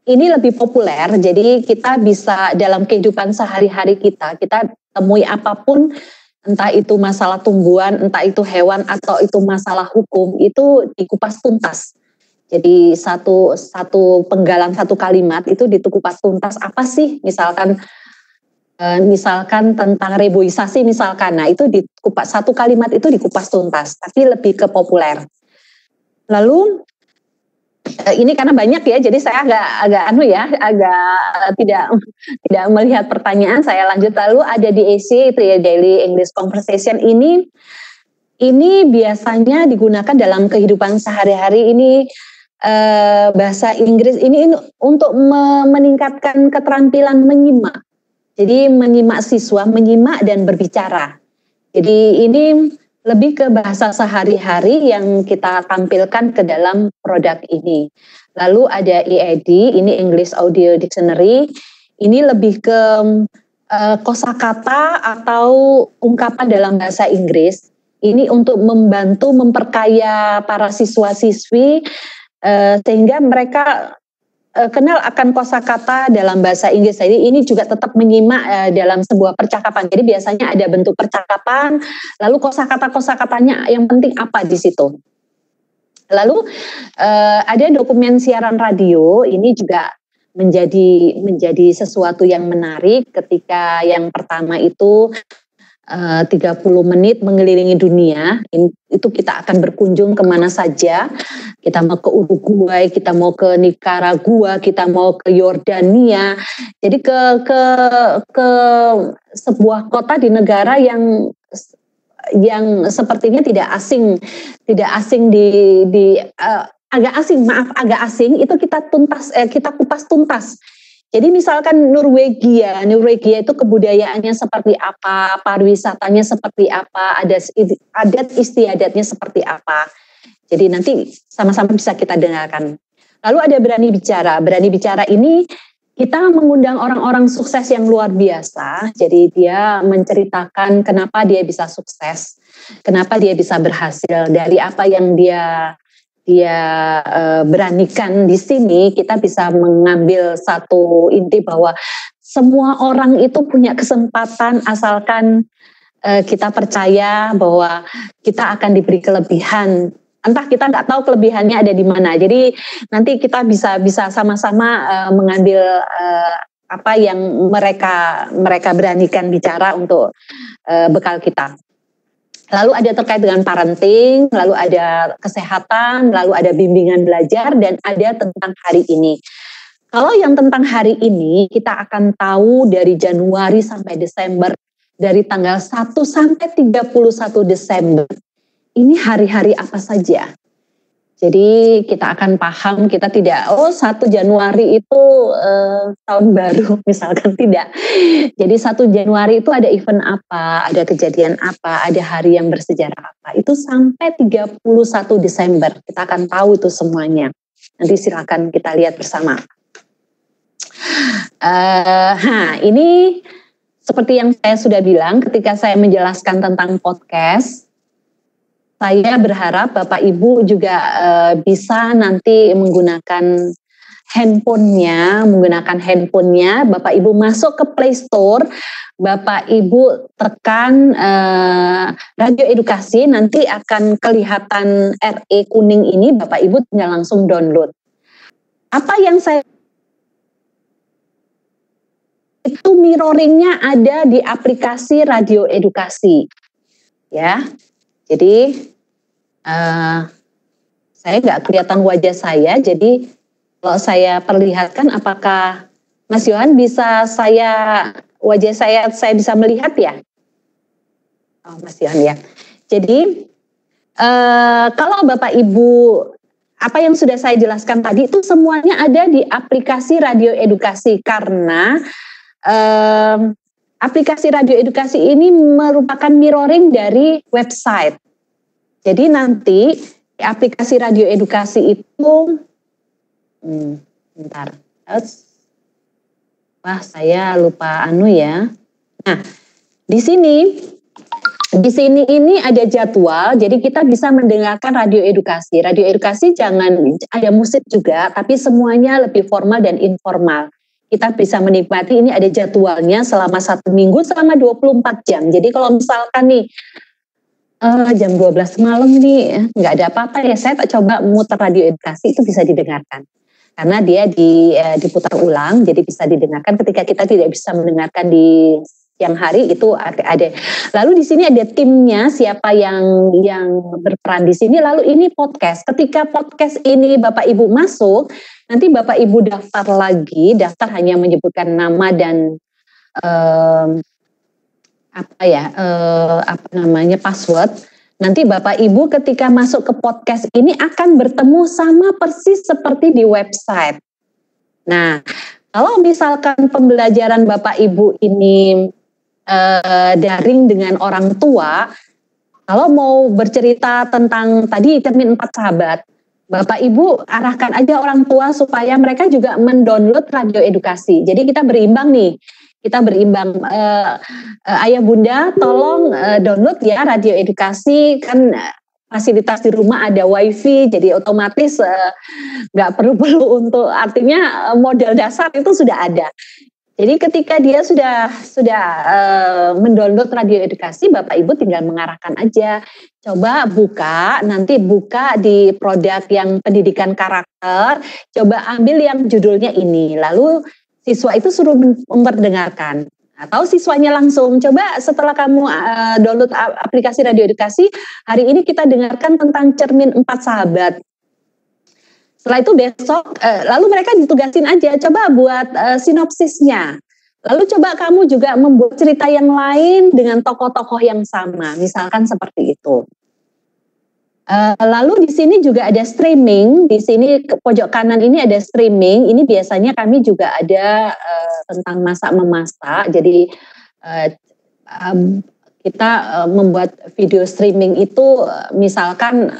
lebih populer. Jadi kita bisa dalam kehidupan sehari-hari kita temui apapun, entah itu masalah tumbuhan, entah itu hewan atau itu masalah hukum, itu dikupas tuntas. Jadi satu penggalan satu kalimat itu dikupas tuntas. Apa sih misalkan tentang reboisasi misalkan, nah itu dikupas, satu kalimat itu dikupas tuntas, tapi lebih ke populer. Lalu ini karena banyak ya, jadi saya agak tidak melihat pertanyaan, saya lanjut. Lalu ada DAC itu ya, Daily English Conversation. Ini biasanya digunakan dalam kehidupan sehari-hari. Ini bahasa Inggris ini untuk meningkatkan keterampilan menyimak. Jadi menyimak siswa, menyimak dan berbicara. Jadi ini lebih ke bahasa sehari-hari yang kita tampilkan ke dalam produk ini. Lalu ada EAD, ini English Audio Dictionary. Ini lebih ke kosakata atau ungkapan dalam bahasa Inggris. Ini untuk membantu memperkaya para siswa-siswi sehingga mereka kenal akan kosakata dalam bahasa Inggris. Jadi ini juga tetap menyimak dalam sebuah percakapan. Jadi biasanya ada bentuk percakapan, lalu kosakata-kosakatanya yang penting apa di situ. Lalu ada dokumen siaran radio. Ini juga menjadi sesuatu yang menarik ketika yang pertama itu 30 menit mengelilingi dunia. Itu kita akan berkunjung kemana saja. Kita mau ke Uruguay, kita mau ke Nicaragua, kita mau ke Yordania. Jadi ke sebuah kota di negara yang yang sepertinya tidak asing agak asing itu kita kupas tuntas. Jadi misalkan Norwegia itu kebudayaannya seperti apa, pariwisatanya seperti apa, adat istiadatnya seperti apa. Jadi nanti sama-sama bisa kita dengarkan. Lalu ada berani bicara ini kita mengundang orang-orang sukses yang luar biasa. Jadi dia menceritakan kenapa dia bisa sukses, kenapa dia bisa berhasil, dari apa yang dia beranikan. Di sini kita bisa mengambil satu inti bahwa semua orang itu punya kesempatan asalkan kita percaya bahwa kita akan diberi kelebihan. Entah kita nggak tahu kelebihannya ada di mana. Jadi nanti kita bisa sama-sama mengambil apa yang mereka beranikan bicara untuk bekal kita. Lalu ada terkait dengan parenting, lalu ada kesehatan, lalu ada bimbingan belajar, dan ada tentang hari ini. Kalau yang tentang hari ini, kita akan tahu dari Januari sampai Desember, dari tanggal 1 sampai 31 Desember. Ini hari-hari apa saja. Jadi kita akan paham, kita tidak, 1 Januari itu tahun baru misalkan, tidak. Jadi 1 Januari itu ada event apa, ada kejadian apa, ada hari yang bersejarah apa. Itu sampai 31 Desember, kita akan tahu itu semuanya. Nanti silakan kita lihat bersama. Ini seperti yang saya sudah bilang ketika saya menjelaskan tentang podcast, saya berharap Bapak Ibu juga bisa nanti menggunakan handphonenya, Bapak Ibu masuk ke Play Store, Bapak Ibu tekan Radio Edukasi, nanti akan kelihatan RE kuning ini, Bapak Ibu tinggal langsung download. Apa yang saya itu mirroringnya ada di aplikasi Radio Edukasi, ya. Jadi saya nggak kelihatan wajah saya, jadi kalau saya perlihatkan, apakah Mas Yohan bisa wajah saya bisa melihat ya? Oh, Mas Yohan ya. Jadi kalau Bapak Ibu, apa yang sudah saya jelaskan tadi itu semuanya ada di aplikasi Radio Edukasi, karena aplikasi Radio Edukasi ini merupakan mirroring dari website. Jadi nanti di aplikasi Radio Edukasi itu, bentar, saya lupa ya. Nah, di sini ini ada jadwal, jadi kita bisa mendengarkan Radio Edukasi. Radio Edukasi jangan ada musik juga, tapi semuanya lebih formal dan informal. Kita bisa menikmati, ini ada jadwalnya selama 1 minggu, selama 24 jam. Jadi kalau misalkan nih, jam 12 malam nih nggak ada apa-apa ya, saya tak coba muter Radio Edukasi, itu bisa didengarkan karena dia diputar ulang, jadi bisa didengarkan ketika kita tidak bisa mendengarkan di siang hari, itu ada. Lalu di sini ada timnya, siapa yang berperan di sini. Lalu ini podcast, ketika podcast ini Bapak Ibu masuk, nanti Bapak Ibu daftar lagi, daftar hanya menyebutkan nama dan password. Nanti Bapak Ibu ketika masuk ke podcast ini akan bertemu sama persis seperti di website. Nah, kalau misalkan pembelajaran Bapak Ibu ini daring dengan orang tua, kalau mau bercerita tentang tadi cermin 4 sahabat, Bapak Ibu arahkan aja orang tua supaya mereka juga mendownload Radio Edukasi. Jadi kita berimbang nih. Ayah bunda tolong download ya Radio Edukasi, kan fasilitas di rumah ada wifi, jadi otomatis nggak perlu untuk, artinya modal dasar itu sudah ada. Jadi ketika dia sudah mendownload Radio Edukasi, Bapak Ibu tinggal mengarahkan aja, coba buka di produk yang pendidikan karakter, coba ambil yang judulnya ini, lalu siswa itu suruh memperdengarkan, atau siswanya langsung, coba setelah kamu download aplikasi Radio Edukasi, hari ini kita dengarkan tentang cermin 4 sahabat. Setelah itu besok, lalu mereka ditugasin aja, coba buat sinopsisnya. Lalu coba kamu juga membuat cerita yang lain dengan tokoh-tokoh yang sama, misalkan seperti itu. Lalu di sini juga ada streaming, di sini ke pojok kanan ini ada streaming, ini biasanya kami juga ada tentang masak-memasak, jadi kita membuat video streaming itu misalkan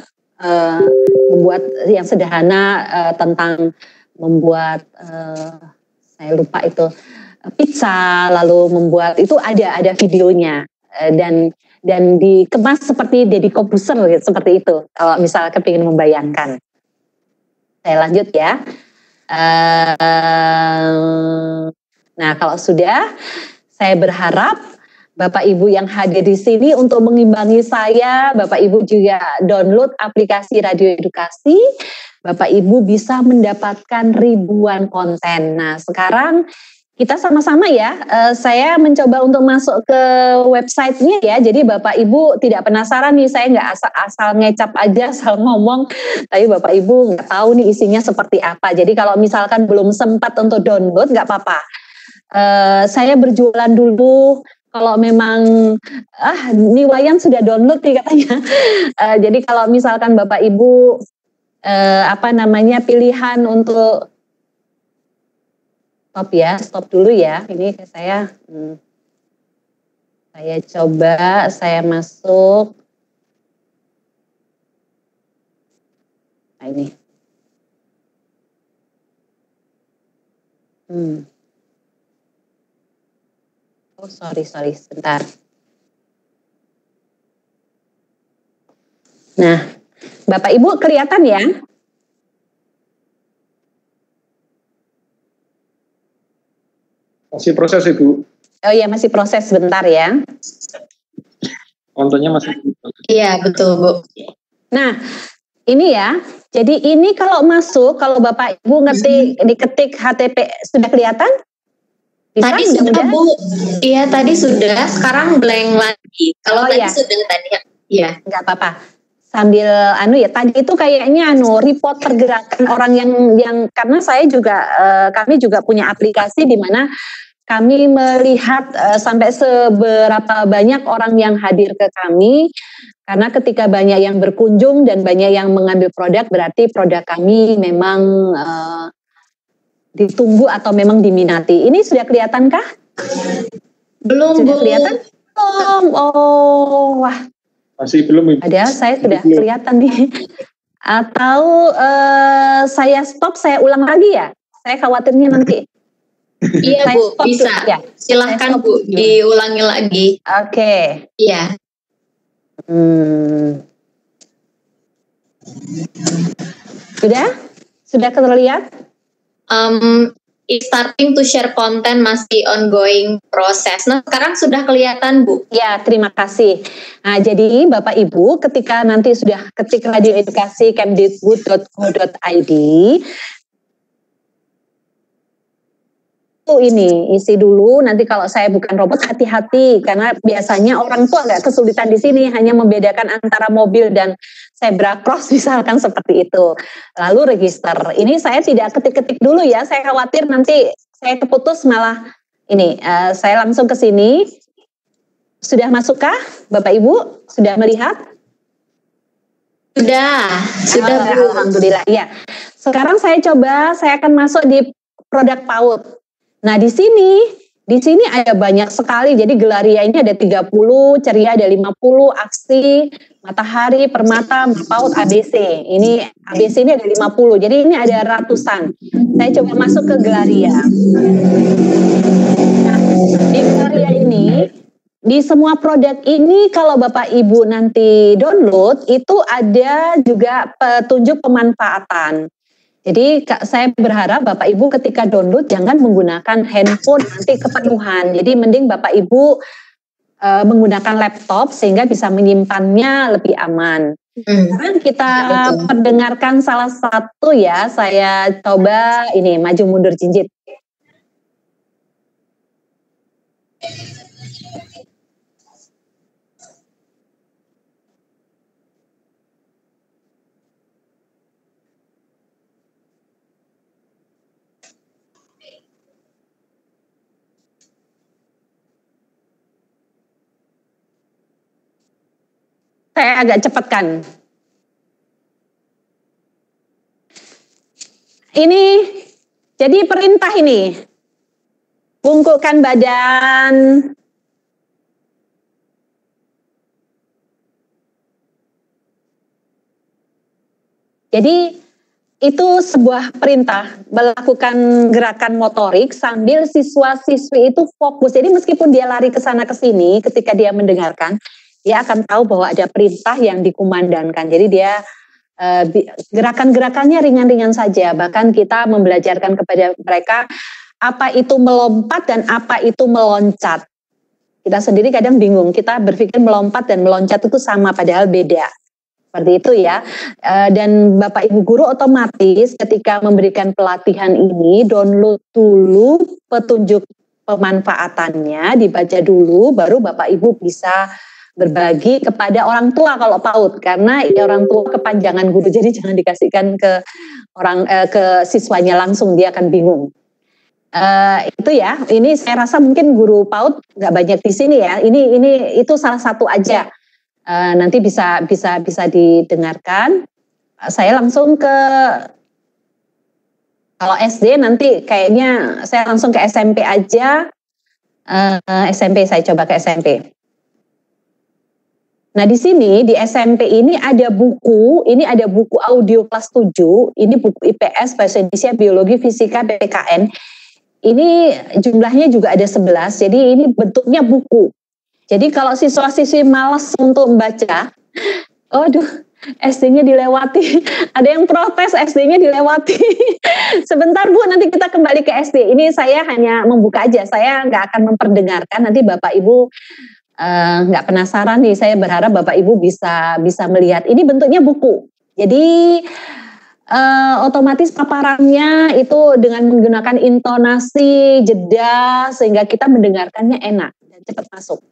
membuat yang sederhana tentang membuat saya lupa itu pizza, lalu membuat itu ada videonya dan dikemas seperti Deddy Corbuzier gitu, seperti itu. Kalau misalnya kepingin membayangkan, saya lanjut ya. Nah kalau sudah, saya berharap Bapak Ibu yang hadir di sini untuk mengimbangi saya, Bapak Ibu juga download aplikasi Radio Edukasi. Bapak Ibu bisa mendapatkan ribuan konten. Nah, sekarang kita sama-sama ya, saya mencoba untuk masuk ke websitenya ya, jadi Bapak Ibu tidak penasaran nih, saya nggak asal ngecap aja, asal ngomong, tapi Bapak Ibu nggak tahu nih isinya seperti apa. Jadi kalau misalkan belum sempat untuk download, nggak apa-apa. Saya berjualan dulu, kalau memang ini Wayan sudah download nih katanya. Jadi kalau misalkan Bapak Ibu pilihan untuk stop dulu ya. Ini saya coba saya masuk. Nah ini. Oh sorry sebentar. Nah, Bapak Ibu kelihatan ya? Masih proses Ibu. Oh iya masih proses sebentar ya. Kontennya masih. Iya betul Bu. Nah ini ya. Jadi ini kalau masuk, kalau Bapak Ibu diketik HTTP sudah kelihatan? Bisa, tadi sudah Bu. Iya tadi sudah. Sekarang blank lagi. Kalau tadi sudah tadi ya. Iya. Nggak apa-apa. Sambil tadi itu kayaknya report pergerakan orang yang karena saya juga kami juga punya aplikasi di mana kami melihat sampai seberapa banyak orang yang hadir ke kami, karena ketika banyak yang berkunjung dan banyak yang mengambil produk, berarti produk kami memang ditunggu atau memang diminati. Ini sudah kelihatankah? Belum sudah Bu. Kelihatan? Belum. Oh, wah. Masih belum Ibu. Padahal saya sudah kelihatan nih. Atau saya stop, saya ulang lagi ya? Saya khawatirnya nanti. Iya Bu, bisa. Ya. Silahkan Bu, diulangi lagi. Oke. Iya. Sudah terlihat? Starting to share content, masih ongoing proses. Nah, sekarang sudah kelihatan Bu. Ya, terima kasih. Nah, jadi Bapak Ibu ketika nanti sudah ketik Radio Edukasi kemdikbud.go.id, ini isi dulu, nanti kalau saya bukan robot hati-hati karena biasanya orang tuh agak kesulitan di sini hanya membedakan antara mobil dan zebra cross misalkan seperti itu. Lalu register. Ini saya tidak ketik-ketik dulu ya, saya khawatir nanti saya keputus malah ini. Saya langsung ke sini. Sudah masukkah Bapak Ibu? Sudah melihat? Sudah Bu. Alhamdulillah. Ya. Sekarang saya akan masuk di produk PAUD. Nah, di sini ada banyak sekali. Jadi Gelaria ini ada 30, Ceria ada 50, Aksi, Matahari, Permata, PAUD, ABC. Ini ABC ini ada 50. Jadi ini ada ratusan. Saya coba masuk ke Gelaria. Nah, di Gelaria ini di semua produk ini kalau Bapak Ibu nanti download itu ada juga petunjuk pemanfaatan. Jadi saya berharap Bapak Ibu ketika download jangan menggunakan handphone nanti kepenuhan. Jadi mending Bapak Ibu menggunakan laptop sehingga bisa menyimpannya lebih aman. Sekarang kita perdengarkan salah satu ya. Saya coba ini maju mundur jinjit. Saya agak cepatkan. Ini jadi perintah ini. Bungkukkan badan. Jadi itu sebuah perintah melakukan gerakan motorik sambil siswa-siswi itu fokus. Jadi meskipun dia lari ke sana ke sini ketika dia mendengarkan, dia akan tahu bahwa ada perintah yang dikumandangkan. Jadi dia gerakan-gerakannya ringan-ringan saja. Bahkan kita membelajarkan kepada mereka apa itu melompat dan apa itu meloncat. Kita sendiri kadang bingung, kita berpikir melompat dan meloncat itu sama padahal beda. Seperti itu ya. Dan Bapak Ibu guru otomatis ketika memberikan pelatihan ini download dulu petunjuk pemanfaatannya, dibaca dulu, baru Bapak Ibu bisa berbagi kepada orang tua kalau PAUD, karena ya orang tua kepanjangan guru, jadi jangan dikasihkan ke ke siswanya langsung, dia akan bingung. Itu ya, ini saya rasa mungkin guru PAUD nggak banyak di sini ya. Ini itu salah satu aja. Nanti bisa didengarkan. Saya langsung ke, kalau SD nanti kayaknya saya langsung ke SMP aja. SMP, saya coba ke SMP. Nah di sini di SMP ini ada buku audio kelas 7, ini buku IPS, Bahasa Indonesia, Biologi, Fisika, PPKN. Ini jumlahnya juga ada 11, jadi ini bentuknya buku. Jadi kalau siswa-siswi malas untuk membaca, SD-nya dilewati, ada yang protes SD-nya dilewati. Sebentar Bu, nanti kita kembali ke SD. Ini saya hanya membuka aja, saya nggak akan memperdengarkan, nanti Bapak Ibu nggak penasaran nih, saya berharap Bapak Ibu bisa melihat. Ini bentuknya buku, jadi otomatis paparannya itu dengan menggunakan intonasi, jeda, sehingga kita mendengarkannya enak dan cepat masuk.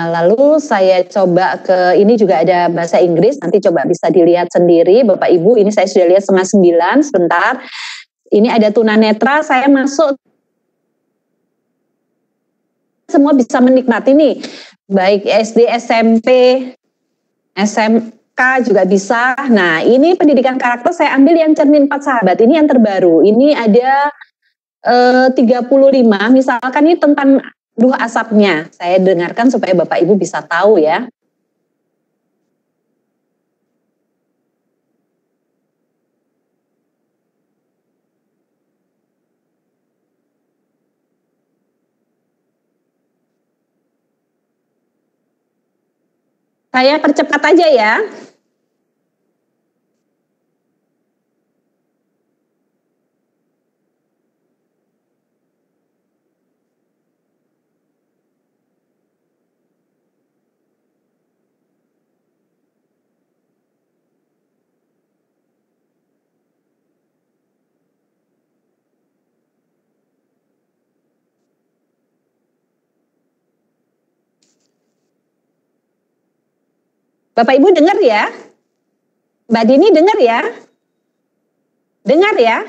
Lalu saya coba ke, ini juga ada bahasa Inggris, nanti coba bisa dilihat sendiri Bapak Ibu. Ini saya sudah lihat 9, sebentar. Ini ada tunanetra, saya masuk. Semua bisa menikmati nih, baik SD, SMP, SMK juga bisa. Nah ini pendidikan karakter saya ambil yang cermin 4 sahabat, ini yang terbaru. Ini ada 35, misalkan ini tentang duh asapnya. Saya dengarkan supaya Bapak Ibu bisa tahu ya. Saya percepat aja ya. Bapak Ibu dengar ya? Mbak Dini dengar ya? Dengar ya?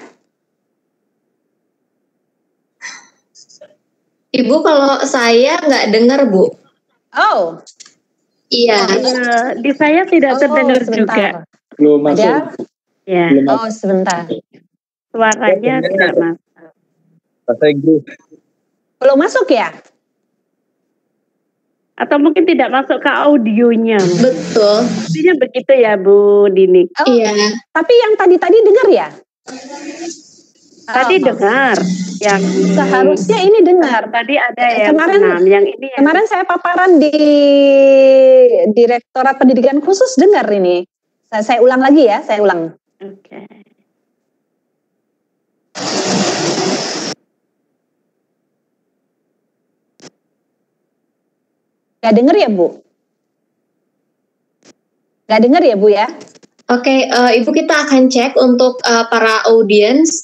Ibu, kalau saya nggak dengar, Bu. Oh. Iya. Di saya tidak terdengar juga. Belum masuk. Ya. Oh, sebentar. Suaranya tidak masuk. Bahasa Inggris. Belum masuk ya? Atau mungkin tidak masuk ke audionya. Betul. Artinya begitu ya Bu Dini. Oh, iya. Tapi yang tadi dengar ya? Tadi dengar. Yang seharusnya ini dengar. Tadi ada yang kemarin, 6, yang ini. Kemarin saya paparan di Direktorat Pendidikan Khusus dengar ini. Saya ulang lagi ya, saya ulang. Oke. Gak denger ya Bu? Gak denger ya Bu ya? Oke, Ibu, kita akan cek untuk para audiens.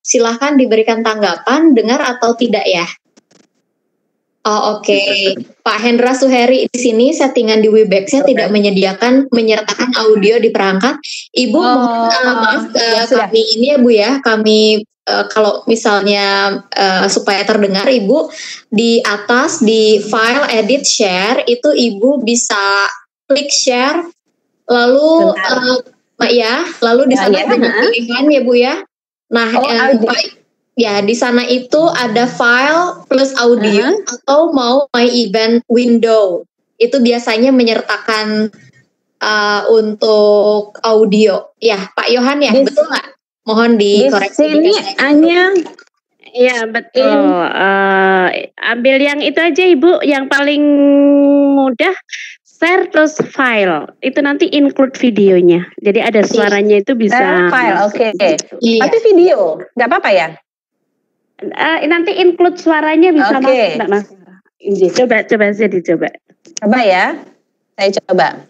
Silahkan diberikan tanggapan, dengar atau tidak ya? Oh, oke. Pak Hendra Suheri di sini settingan di Webex-nya tidak menyertakan audio di perangkat. Ibu, mohon maaf kami ini ya Bu ya, kami kalau misalnya supaya terdengar, Ibu di atas di file edit share itu Ibu bisa klik share, lalu lalu di sana banyak pilihan ya Bu ya. Nah, ya di sana itu ada file plus audio atau mau my event window. Itu biasanya menyertakan untuk audio. Ya, Pak Yohan ya, betul nggak? Mohon dikoreksi. Di sini hanya ya betul. Ambil yang itu aja Ibu, yang paling mudah. Share terus file, itu nanti include videonya. Jadi ada suaranya itu bisa. File, oke. Iya. Tapi video, nggak apa-apa ya? Nanti include suaranya bisa masuk, Mas. Coba saya dicoba. Coba ya, saya coba.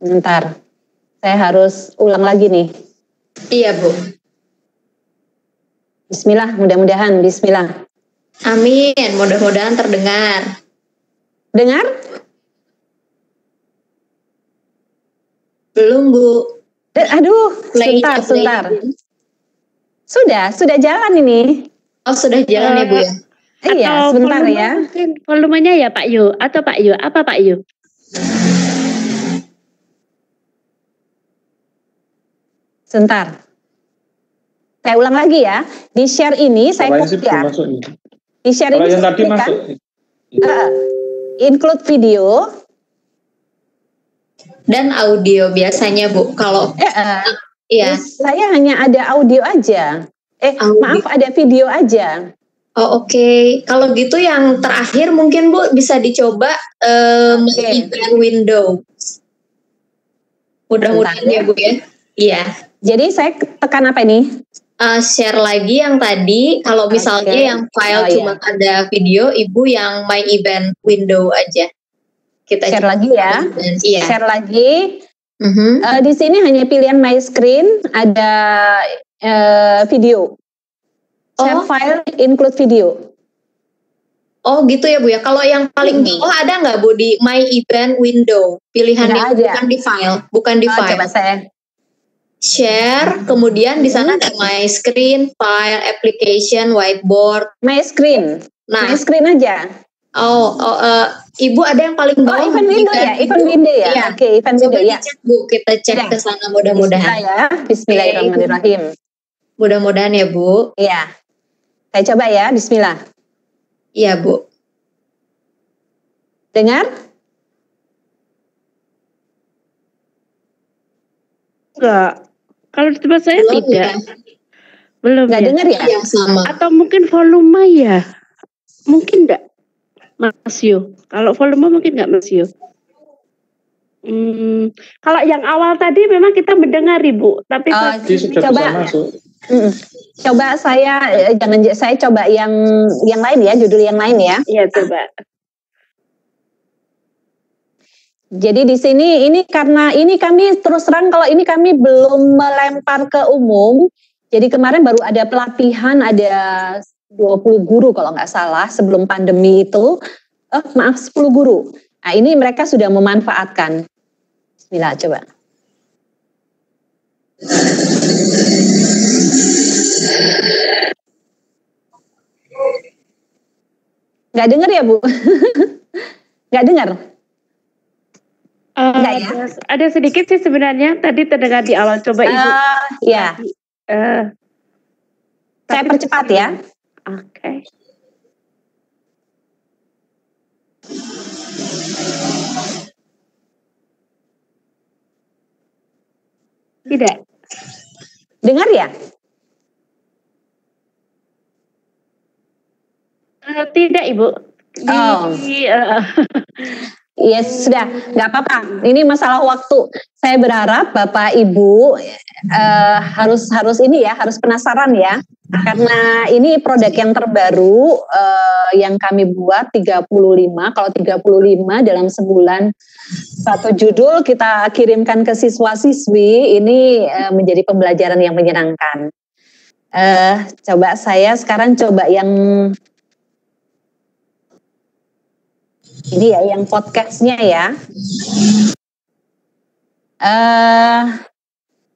Bentar, saya harus ulang lagi nih. Iya Bu. Bismillah, mudah-mudahan. Bismillah. Amin, mudah-mudahan terdengar. Dengar? Belum Bu. Aduh, sebentar. Sudah jalan ini. Oh, sudah jalan ya Bu ya? Iya, sebentar ya. Mungkin volumenya ya Pak Yu, atau Pak Yu, apa Pak Yu? Sebentar. Saya ulang lagi ya. Di share ini saya klik ya. Di share ini yang tadi masuk. Include video dan audio biasanya Bu. Kalau iya. Saya hanya ada audio aja. Maaf, ada video aja. Oh oke. Kalau gitu yang terakhir mungkin Bu bisa dicoba event window. Mudah-mudahan ya Bu ya. Iya. Jadi saya tekan apa ini? Share lagi yang tadi. Kalau misalnya yang file cuma ada video, Ibu yang my event window aja. Kita share lagi ya. Iya. Share lagi. Di sini hanya pilihan my screen, ada video. Share file include video. Oh gitu ya Bu ya. Kalau yang paling bawah ada nggak Bu di my event window? Pilihannya bukan di file, bukan di file. Coba saya share, kemudian di sana ada my screen, file, application, whiteboard. My screen. Nah, my screen aja. Ibu ada yang paling bawah. Event window ya, event window ya. Iya. Oke, event window ya. Bu, kita cek ke sana mudah-mudahan. Bismillahirrahmanirrahim. Mudah-mudahan ya Bu. Iya. Saya coba ya, Bismillah. Iya Bu. Dengar? Enggak. Kalau di tempat saya belum tidak. Ya. Belum nggak ya. dengar ya? Iya, sama. Atau mungkin volume ya? Mungkin enggak, Mas Yu. Kalau volume mungkin enggak, Mas Yu. Kalau yang awal tadi memang kita mendengar Ibu, tapi coba coba saya coba yang lain ya, judul yang lain ya. Iya, coba. Jadi di sini ini karena ini kami terus terang kalau ini kami belum melempar ke umum. Jadi kemarin baru ada pelatihan, ada 20 guru kalau nggak salah sebelum pandemi itu. 10 guru. Nah ini mereka sudah memanfaatkan. Bismillah, coba. Nggak dengar ya Bu? Nggak dengar? Ya? Ada sedikit sih sebenarnya. Tadi terdengar di awal. Coba Ibu. Ya. Saya percepat ya. Oke. Tidak. Dengar ya? Tidak Ibu. Ya sudah, nggak apa-apa. Ini masalah waktu. Saya berharap Bapak Ibu harus ini ya, harus penasaran ya. Karena ini produk yang terbaru yang kami buat 35. Kalau 35 dalam sebulan satu judul kita kirimkan ke siswa-siswi, ini menjadi pembelajaran yang menyenangkan. Coba saya sekarang coba yang ini ya, yang podcastnya ya.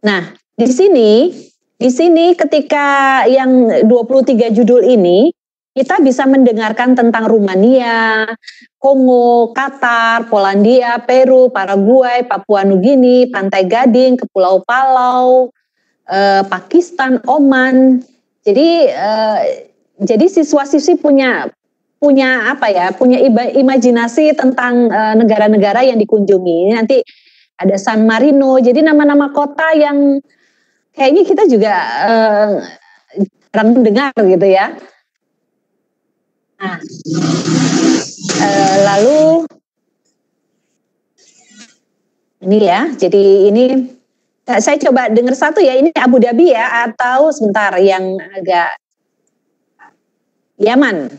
Nah, di sini ketika yang 23 judul ini kita bisa mendengarkan tentang Rumania, Kongo, Qatar, Polandia, Peru, Paraguay, Papua Nugini, Pantai Gading, Kepulauan Palau, Pakistan, Oman. Jadi siswa-siswi punya apa ya? Punya imajinasi tentang negara-negara yang dikunjungi. Nanti ada San Marino. Jadi nama-nama kota yang kayaknya kita juga jarang mendengar gitu ya. Nah, lalu ini ya, jadi ini saya coba dengar satu ya, ini Abu Dhabi ya, atau sebentar yang agak Yaman.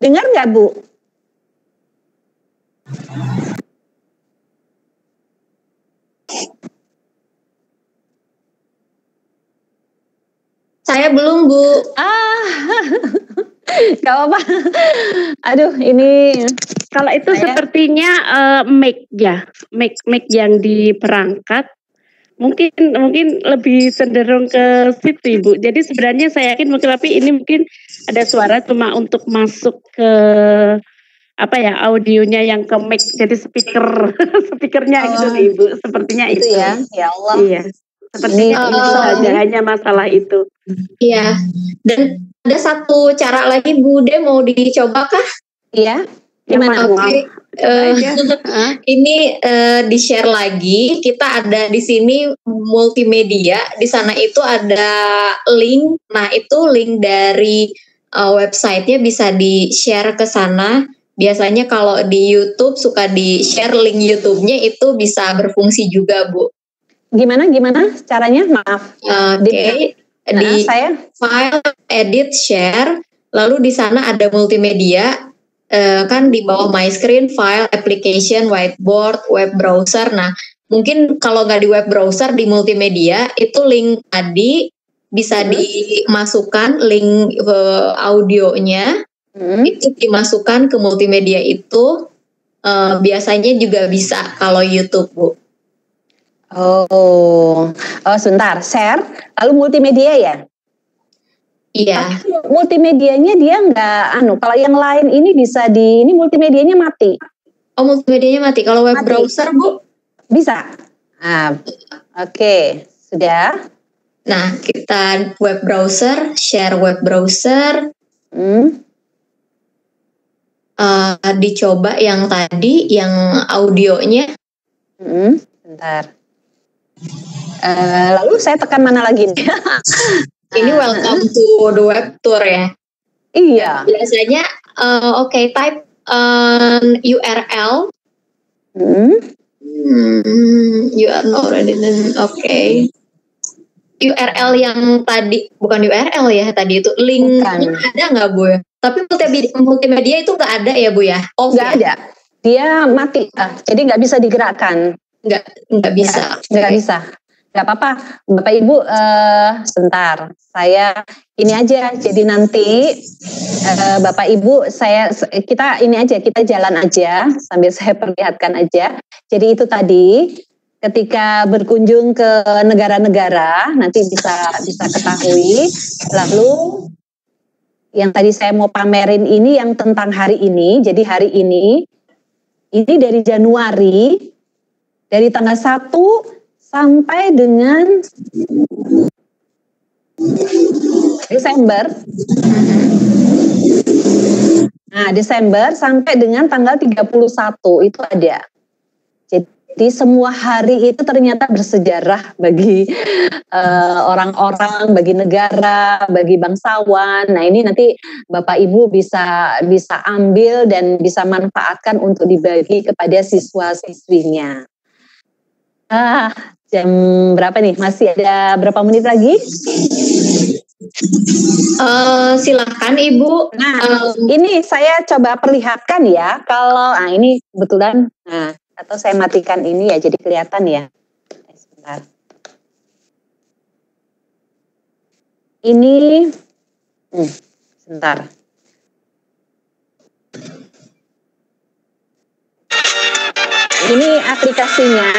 Dengar nggak Bu? Saya belum, Bu. Gak apa-apa. Aduh, ini kalau itu sepertinya mic yang di perangkat mungkin lebih cenderung ke situ Ibu. Jadi sebenarnya saya yakin mungkin, tapi ini mungkin ada suara cuma untuk masuk ke apa ya, audionya yang ke mic, jadi speakernya gitu Ibu. Sepertinya itu ya. Ya Allah. Iya. Sepertinya itu hanya masalah itu. Iya. Dan ada satu cara lagi Bu De, mau dicoba kah? Iya. Gimana? Oke. Ini di-share lagi. Kita ada di sini multimedia. Di sana itu ada link. Nah, itu link dari websitenya bisa di-share ke sana. Biasanya kalau di YouTube suka di-share link YouTube-nya, itu bisa berfungsi juga, Bu. Gimana caranya? Maaf. Oke. Di saya file, edit, share. Lalu di sana ada multimedia. Kan di bawah my screen, file, application, whiteboard, web browser. Nah, mungkin kalau nggak di web browser, di multimedia itu link tadi bisa dimasukkan link audionya, itu dimasukkan ke multimedia itu. Biasanya juga bisa kalau YouTube, Bu. Oh, sebentar, share, lalu multimedia ya? Iya. Multimedianya dia nggak, kalau yang lain ini bisa ini multimedianya mati. Oh, multimedianya mati. Kalau web browser, Bu? Bisa. Oke, sudah. Nah, kita web browser, share web browser. Dicoba yang tadi, yang audionya. Bentar. Lalu saya tekan mana lagi nih? Ini welcome to the web tour ya. Iya. Biasanya type URL. You are not ready. URL yang tadi, bukan URL ya tadi itu, link ada nggak Bu ya? Tapi multimedia itu nggak ada ya Bu ya? Nggak ada. Dia mati. Jadi nggak bisa digerakkan. Nggak bisa. Nggak bisa. Nggak apa-apa, Bapak Ibu, sebentar. Saya ini aja. Jadi nanti Bapak Ibu, kita jalan aja sambil saya perlihatkan aja. Jadi itu tadi ketika berkunjung ke negara-negara nanti bisa ketahui. Lalu yang tadi saya mau pamerin ini yang tentang hari ini. Jadi hari ini dari Januari, dari tanggal 1 sampai dengan Desember. Nah, Desember sampai dengan tanggal 31 itu ada. Jadi semua hari itu ternyata bersejarah bagi orang-orang, bagi negara, bagi bangsawan. Nah, ini nanti Bapak Ibu bisa ambil dan bisa manfaatkan untuk dibagi kepada siswa-siswinya. Jam berapa nih? Masih ada berapa menit lagi? Silakan Ibu. Nah, ini saya coba perlihatkan ya. Kalau ini kebetulan, atau saya matikan ini ya, jadi kelihatan ya. Sebentar. Ini, sebentar. Ini aplikasi ya.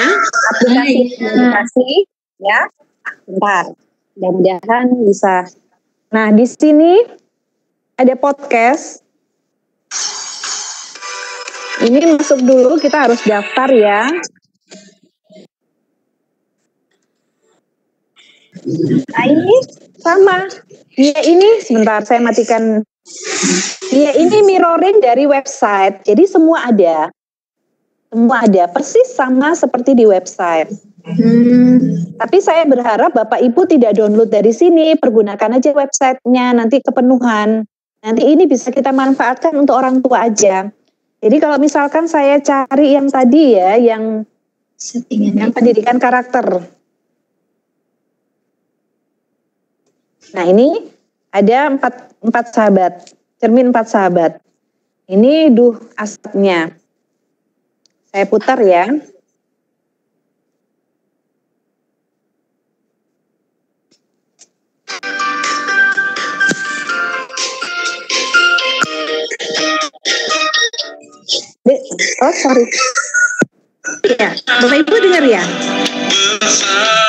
Bentar. Mudah-mudahan bisa. Nah, di sini ada podcast. Ini masuk dulu, kita harus daftar ya. Nah, ini sama. Dia ini, sebentar saya matikan. Dia ini mirroring dari website. Jadi semua ada. Semua ada, persis sama seperti di website. Tapi saya berharap Bapak Ibu tidak download dari sini, pergunakan aja websitenya, nanti kepenuhan. Nanti ini bisa kita manfaatkan untuk orang tua aja. Jadi kalau misalkan saya cari yang tadi ya, yang pendidikan karakter. Nah ini ada empat sahabat, cermin 4 sahabat. Ini asapnya. Saya putar ya. Oh sorry. Ya, Bapak Ibu dengar ya?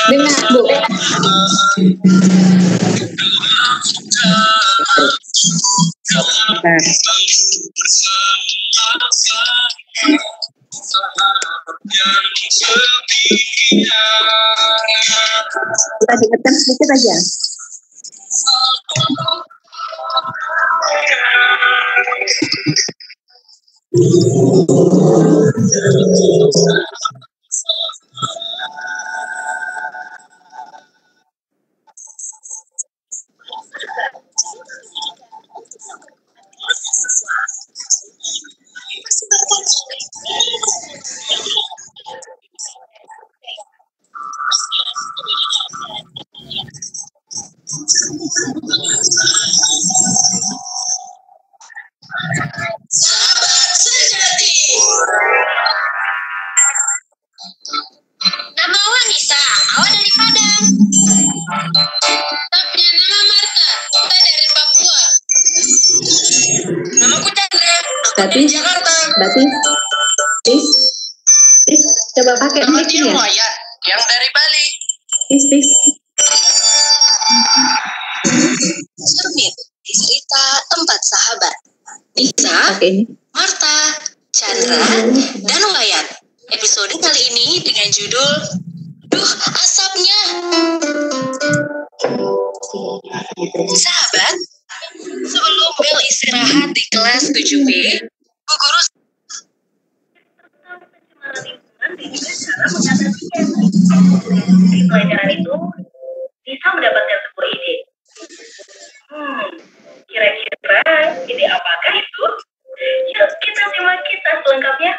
Dengar, Bu. Bentar. Kita dekatkan sedikit aja. Nama Wanita, awak dari Padang. Punya nama Marta, kita dari Papua. Namaku Chandra, aku dari Jakarta. Coba pakai Nama mic dia ya. Moya, yang dari Bali. Cermin, cerita 4 sahabat. Nisa, Marta, Chandra, dan Wayan. Episode kali ini dengan judul Duh, asapnya. Sahabat, sebelum bel istirahat di kelas 7B, Bu Guru di pelajaran itu bisa mendapatkan sebuah ide. Kira-kira ide apakah itu? Yuk kita simak kisah selengkapnya.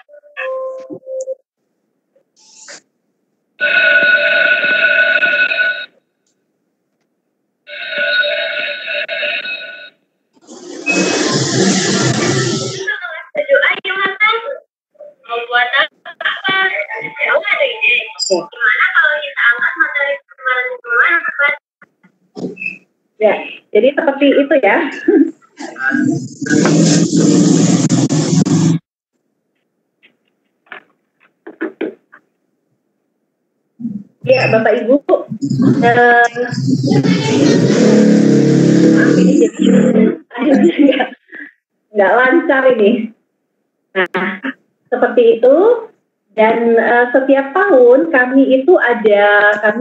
Ayo makan. Mau buat apa? Kamu ada ide? Gimana kalau kita angkat materi kemarin? Ya, jadi seperti itu ya. Ya, Bapak Ibu, ini jadi nggak lancar ini. Nah, seperti itu. Dan setiap tahun kami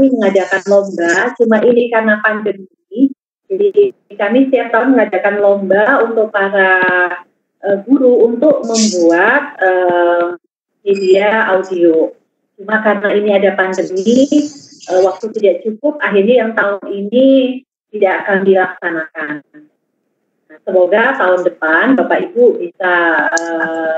mengadakan lomba. Cuma ini karena pandemi, jadi kami setiap tahun mengadakan lomba untuk para guru untuk membuat media audio. Cuma karena ini ada pandemi, waktu tidak cukup, akhirnya yang tahun ini tidak akan dilaksanakan. Nah, semoga tahun depan Bapak Ibu bisa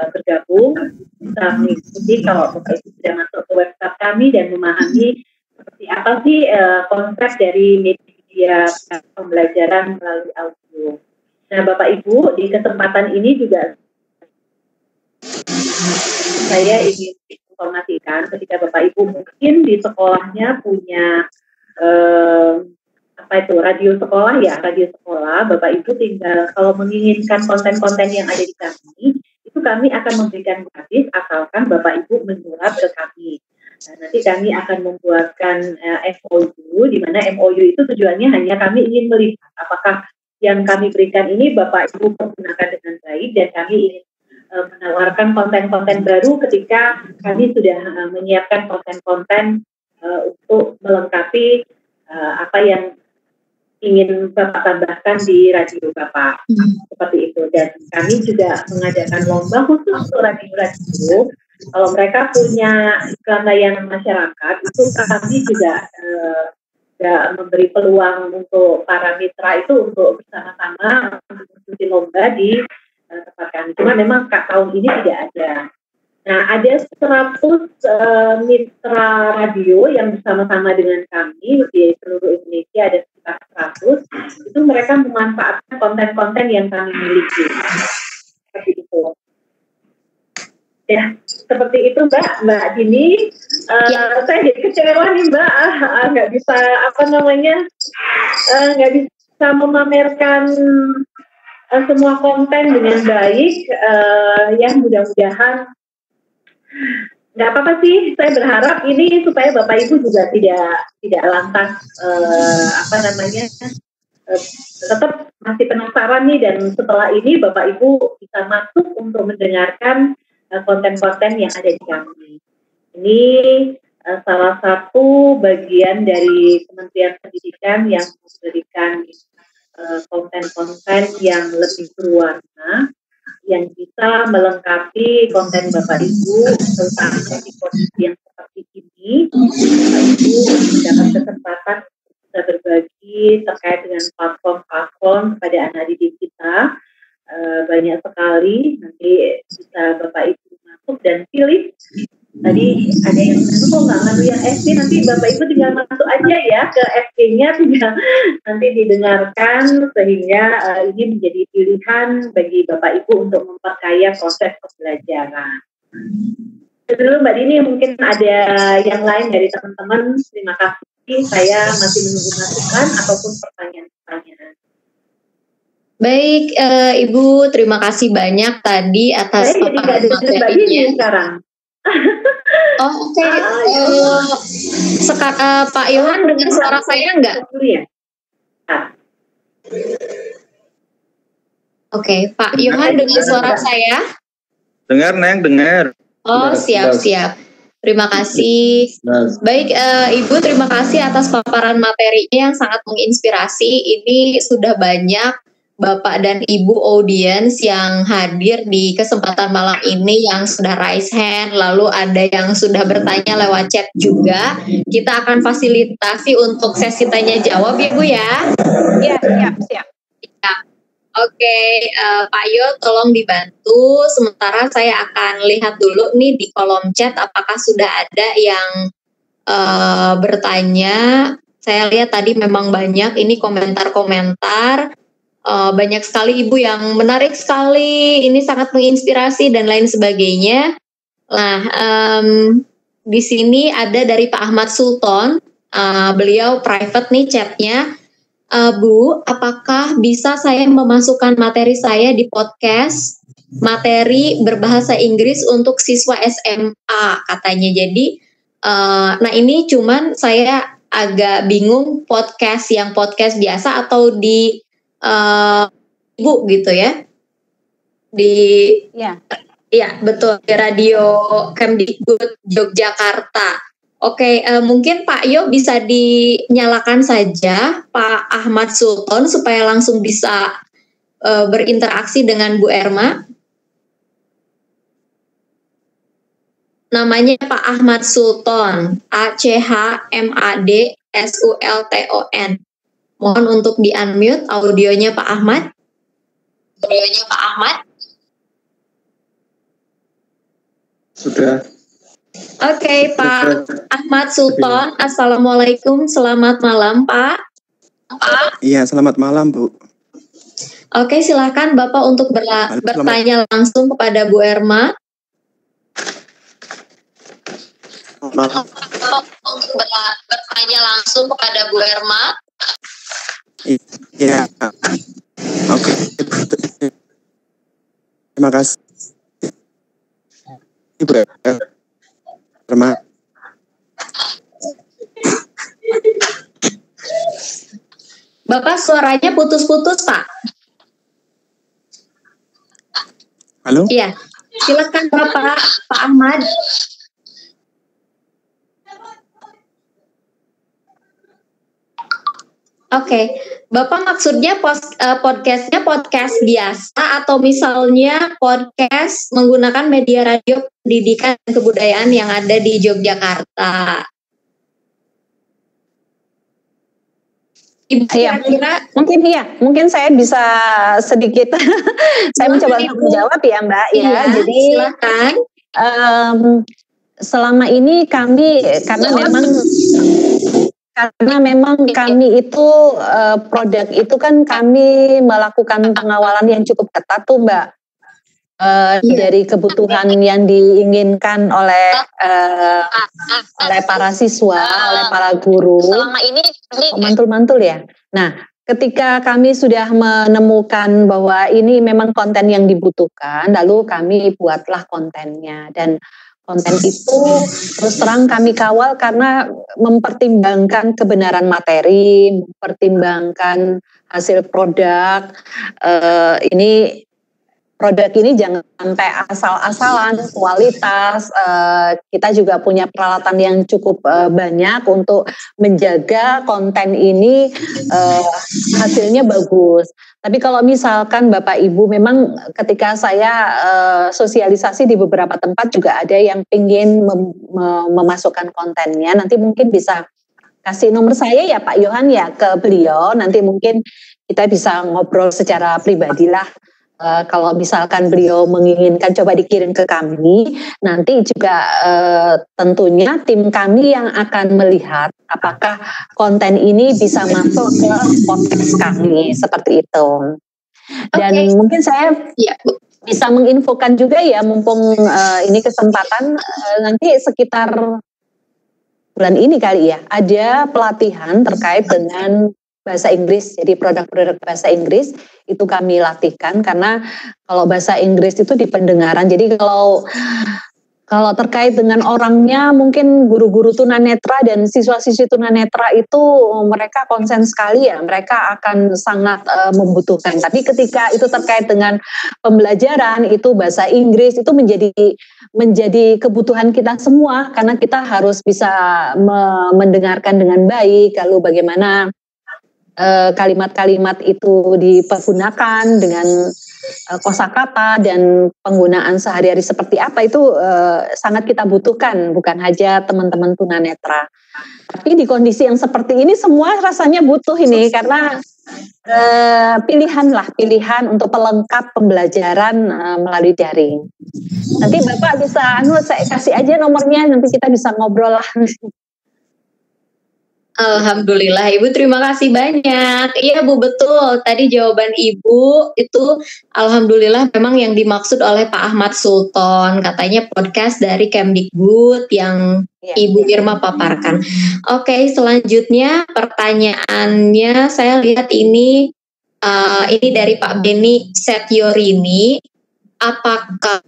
bergabung, bisa mengikuti kalau Bapak Ibu sudah masuk ke website kami dan memahami seperti apa sih konsep dari media pembelajaran melalui audio. Nah, Bapak Ibu, di kesempatan ini juga saya ingin informasikan ketika Bapak Ibu mungkin di sekolahnya punya radio sekolah, Bapak Ibu tinggal kalau menginginkan konten-konten yang ada di kami itu itu kami akan memberikan gratis asalkan Bapak Ibu menyurat ke kami. Nah, nanti kami akan membuatkan MOU, di mana MOU itu tujuannya hanya kami ingin melihat apakah yang kami berikan ini Bapak Ibu menggunakan dengan baik, dan kami ingin menawarkan konten-konten baru ketika kami sudah menyiapkan konten-konten untuk melengkapi apa yang ingin Bapak tambahkan di radio Bapak, seperti itu. Dan kami juga mengadakan lomba khusus untuk radio-radio. Kalau mereka punya iklan layanan masyarakat, itu kami juga memberi peluang untuk para mitra itu untuk bersama-sama mengikuti lomba di tempat kami. Cuma memang tahun ini tidak ada. Nah, ada 100 mitra radio yang bersama-sama dengan kami di seluruh Indonesia, ada sekitar 100. Itu mereka memanfaatkan konten-konten yang kami miliki. Seperti itu. Ya, seperti itu Mbak Dini. Saya jadi kecewa nih Mbak, nggak bisa nggak bisa memamerkan semua konten dengan baik. Ya, mudah-mudahan nggak apa-apa sih. Saya berharap ini supaya Bapak Ibu juga tidak lantas tetap masih penasaran nih, dan setelah ini Bapak Ibu bisa masuk untuk mendengarkan konten-konten yang ada di kami. Ini salah satu bagian dari Kementerian Pendidikan yang memberikan konten-konten yang lebih berwarna, yang bisa melengkapi konten Bapak Ibu, terutama di kondisi yang seperti ini. Bapak Ibu mendapat kesempatan bisa berbagi terkait dengan platform-platform pada anak didik kita. Banyak sekali, nanti bisa Bapak Ibu masuk dan pilih. Tadi ada yang kok nggak ngaruh yang SD, nanti Bapak Ibu tinggal masuk aja ya ke SD-nya, tinggal nanti didengarkan, sehingga ini menjadi pilihan bagi Bapak Ibu untuk memperkaya proses pembelajaran. Dulu Mbak Dini, mungkin ada yang lain dari teman-teman. Terima kasih, saya masih menunggu masukan ataupun pertanyaan-pertanyaan. Baik, Ibu, terima kasih banyak tadi atas paparan materinya. Sekarang. Oh, oke. Pak Yohan dengar suara saya enggak? Oke, Pak Yohan dengar suara saya? Dengar, Neng, dengar. Oh, siap. Terima kasih. Baik, Ibu, terima kasih atas paparan materinya yang sangat menginspirasi. Ini sudah banyak Bapak dan Ibu audiens yang hadir di kesempatan malam ini yang sudah raise hand, lalu ada yang sudah bertanya lewat chat juga. Kita akan fasilitasi untuk sesi tanya jawab ya Bu ya. Iya, siap. Ya. Oke, Pak Yo tolong dibantu. Sementara saya akan lihat dulu nih di kolom chat apakah sudah ada yang bertanya. Saya lihat tadi memang banyak ini komentar-komentar. Banyak sekali Ibu yang menarik sekali, ini sangat menginspirasi dan lain sebagainya. Nah, di sini ada dari Pak Ahmad Sultan, beliau private nih chatnya. Bu, apakah bisa saya memasukkan materi saya di podcast materi berbahasa Inggris untuk siswa SMA katanya. Jadi, nah ini cuman saya agak bingung podcast biasa atau di Ibu gitu ya ya betul di radio Kemdikbud Yogyakarta. Oke, mungkin Pak Yo bisa dinyalakan saja Pak Ahmad Sultan supaya langsung bisa berinteraksi dengan Bu Erma. Namanya Pak Ahmad Sultan, ACHMADSULTON. Mohon untuk di-unmute audionya Pak Ahmad. Sudah. Oke, Pak Ahmad Sultan. Assalamualaikum, selamat malam Pak. Iya, selamat malam Bu. Oke, silakan Bapak untuk bertanya langsung kepada Bu Erma. Untuk bertanya langsung kepada Bu Erma. Iya, oke. Terima kasih. Ibu Irma. Bapak suaranya putus-putus, Pak. Halo? Iya, silakan Bapak, Pak Ahmad. Oke, Bapak maksudnya podcastnya podcast biasa atau misalnya podcast menggunakan media radio pendidikan dan kebudayaan yang ada di Yogyakarta? Ibu kira-kira mungkin saya bisa sedikit saya mencoba untuk menjawab ya Mbak ya. Iya, jadi silakan. Selama ini kami karena memang kami itu produk itu kan kami melakukan pengawalan yang cukup ketat tuh Mbak. Dari kebutuhan yang diinginkan oleh para siswa, oleh para guru. Selama ini mantul-mantul ya. Nah, ketika kami sudah menemukan bahwa ini memang konten yang dibutuhkan, lalu kami buatlah kontennya. Dan konten itu terus terang kami kawal karena mempertimbangkan kebenaran materi, mempertimbangkan hasil produk. Produk ini jangan sampai asal-asalan, kualitas. Kita juga punya peralatan yang cukup banyak untuk menjaga konten ini hasilnya bagus. Tapi kalau misalkan Bapak Ibu memang ketika saya sosialisasi di beberapa tempat juga ada yang ingin memasukkan kontennya, nanti mungkin bisa kasih nomor saya ya Pak Yohan ya ke beliau, nanti mungkin kita bisa ngobrol secara pribadi lah. Kalau misalkan beliau menginginkan coba dikirim ke kami, nanti juga tentunya tim kami yang akan melihat apakah konten ini bisa masuk ke podcast kami, seperti itu. Dan mungkin saya bisa menginfokan juga ya, mumpung ini kesempatan, nanti sekitar bulan ini kali ya, ada pelatihan terkait dengan bahasa Inggris. Jadi produk-produk bahasa Inggris itu kami latihkan karena kalau bahasa Inggris itu di pendengaran. Jadi kalau terkait dengan orangnya, mungkin guru-guru tunanetra dan siswa-siswi tunanetra itu mereka konsen sekali ya, mereka akan sangat membutuhkan. Tapi ketika itu terkait dengan pembelajaran, itu bahasa Inggris itu menjadi kebutuhan kita semua karena kita harus bisa mendengarkan dengan baik, lalu bagaimana kalimat-kalimat itu dipergunakan dengan kosakata dan penggunaan sehari-hari seperti apa itu sangat kita butuhkan, bukan hanya teman-teman tunanetra. Tapi di kondisi yang seperti ini semua rasanya butuh ini karena pilihan untuk pelengkap pembelajaran melalui daring. Nanti Bapak bisa saya kasih aja nomornya, nanti kita bisa ngobrol lah. Alhamdulillah Ibu, terima kasih banyak. Iya Bu, betul. Tadi jawaban Ibu itu alhamdulillah memang yang dimaksud oleh Pak Ahmad Sultan. Katanya podcast dari Kemdikbud yang Ibu Irma paparkan. Oke, selanjutnya pertanyaannya saya lihat ini dari Pak Beni Setiorini. Apakah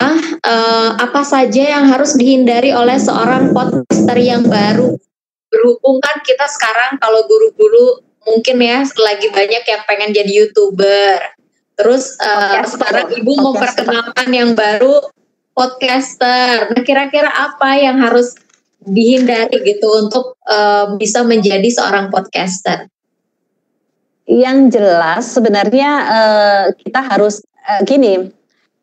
apa saja yang harus dihindari oleh seorang podcaster yang baru? Berhubung kan kita sekarang kalau guru-guru mungkin ya lagi banyak yang pengen jadi YouTuber. Terus sekarang Ibu memperkenalkan yang baru podcaster. Nah, kira-kira apa yang harus dihindari gitu untuk bisa menjadi seorang podcaster? Yang jelas sebenarnya kita harus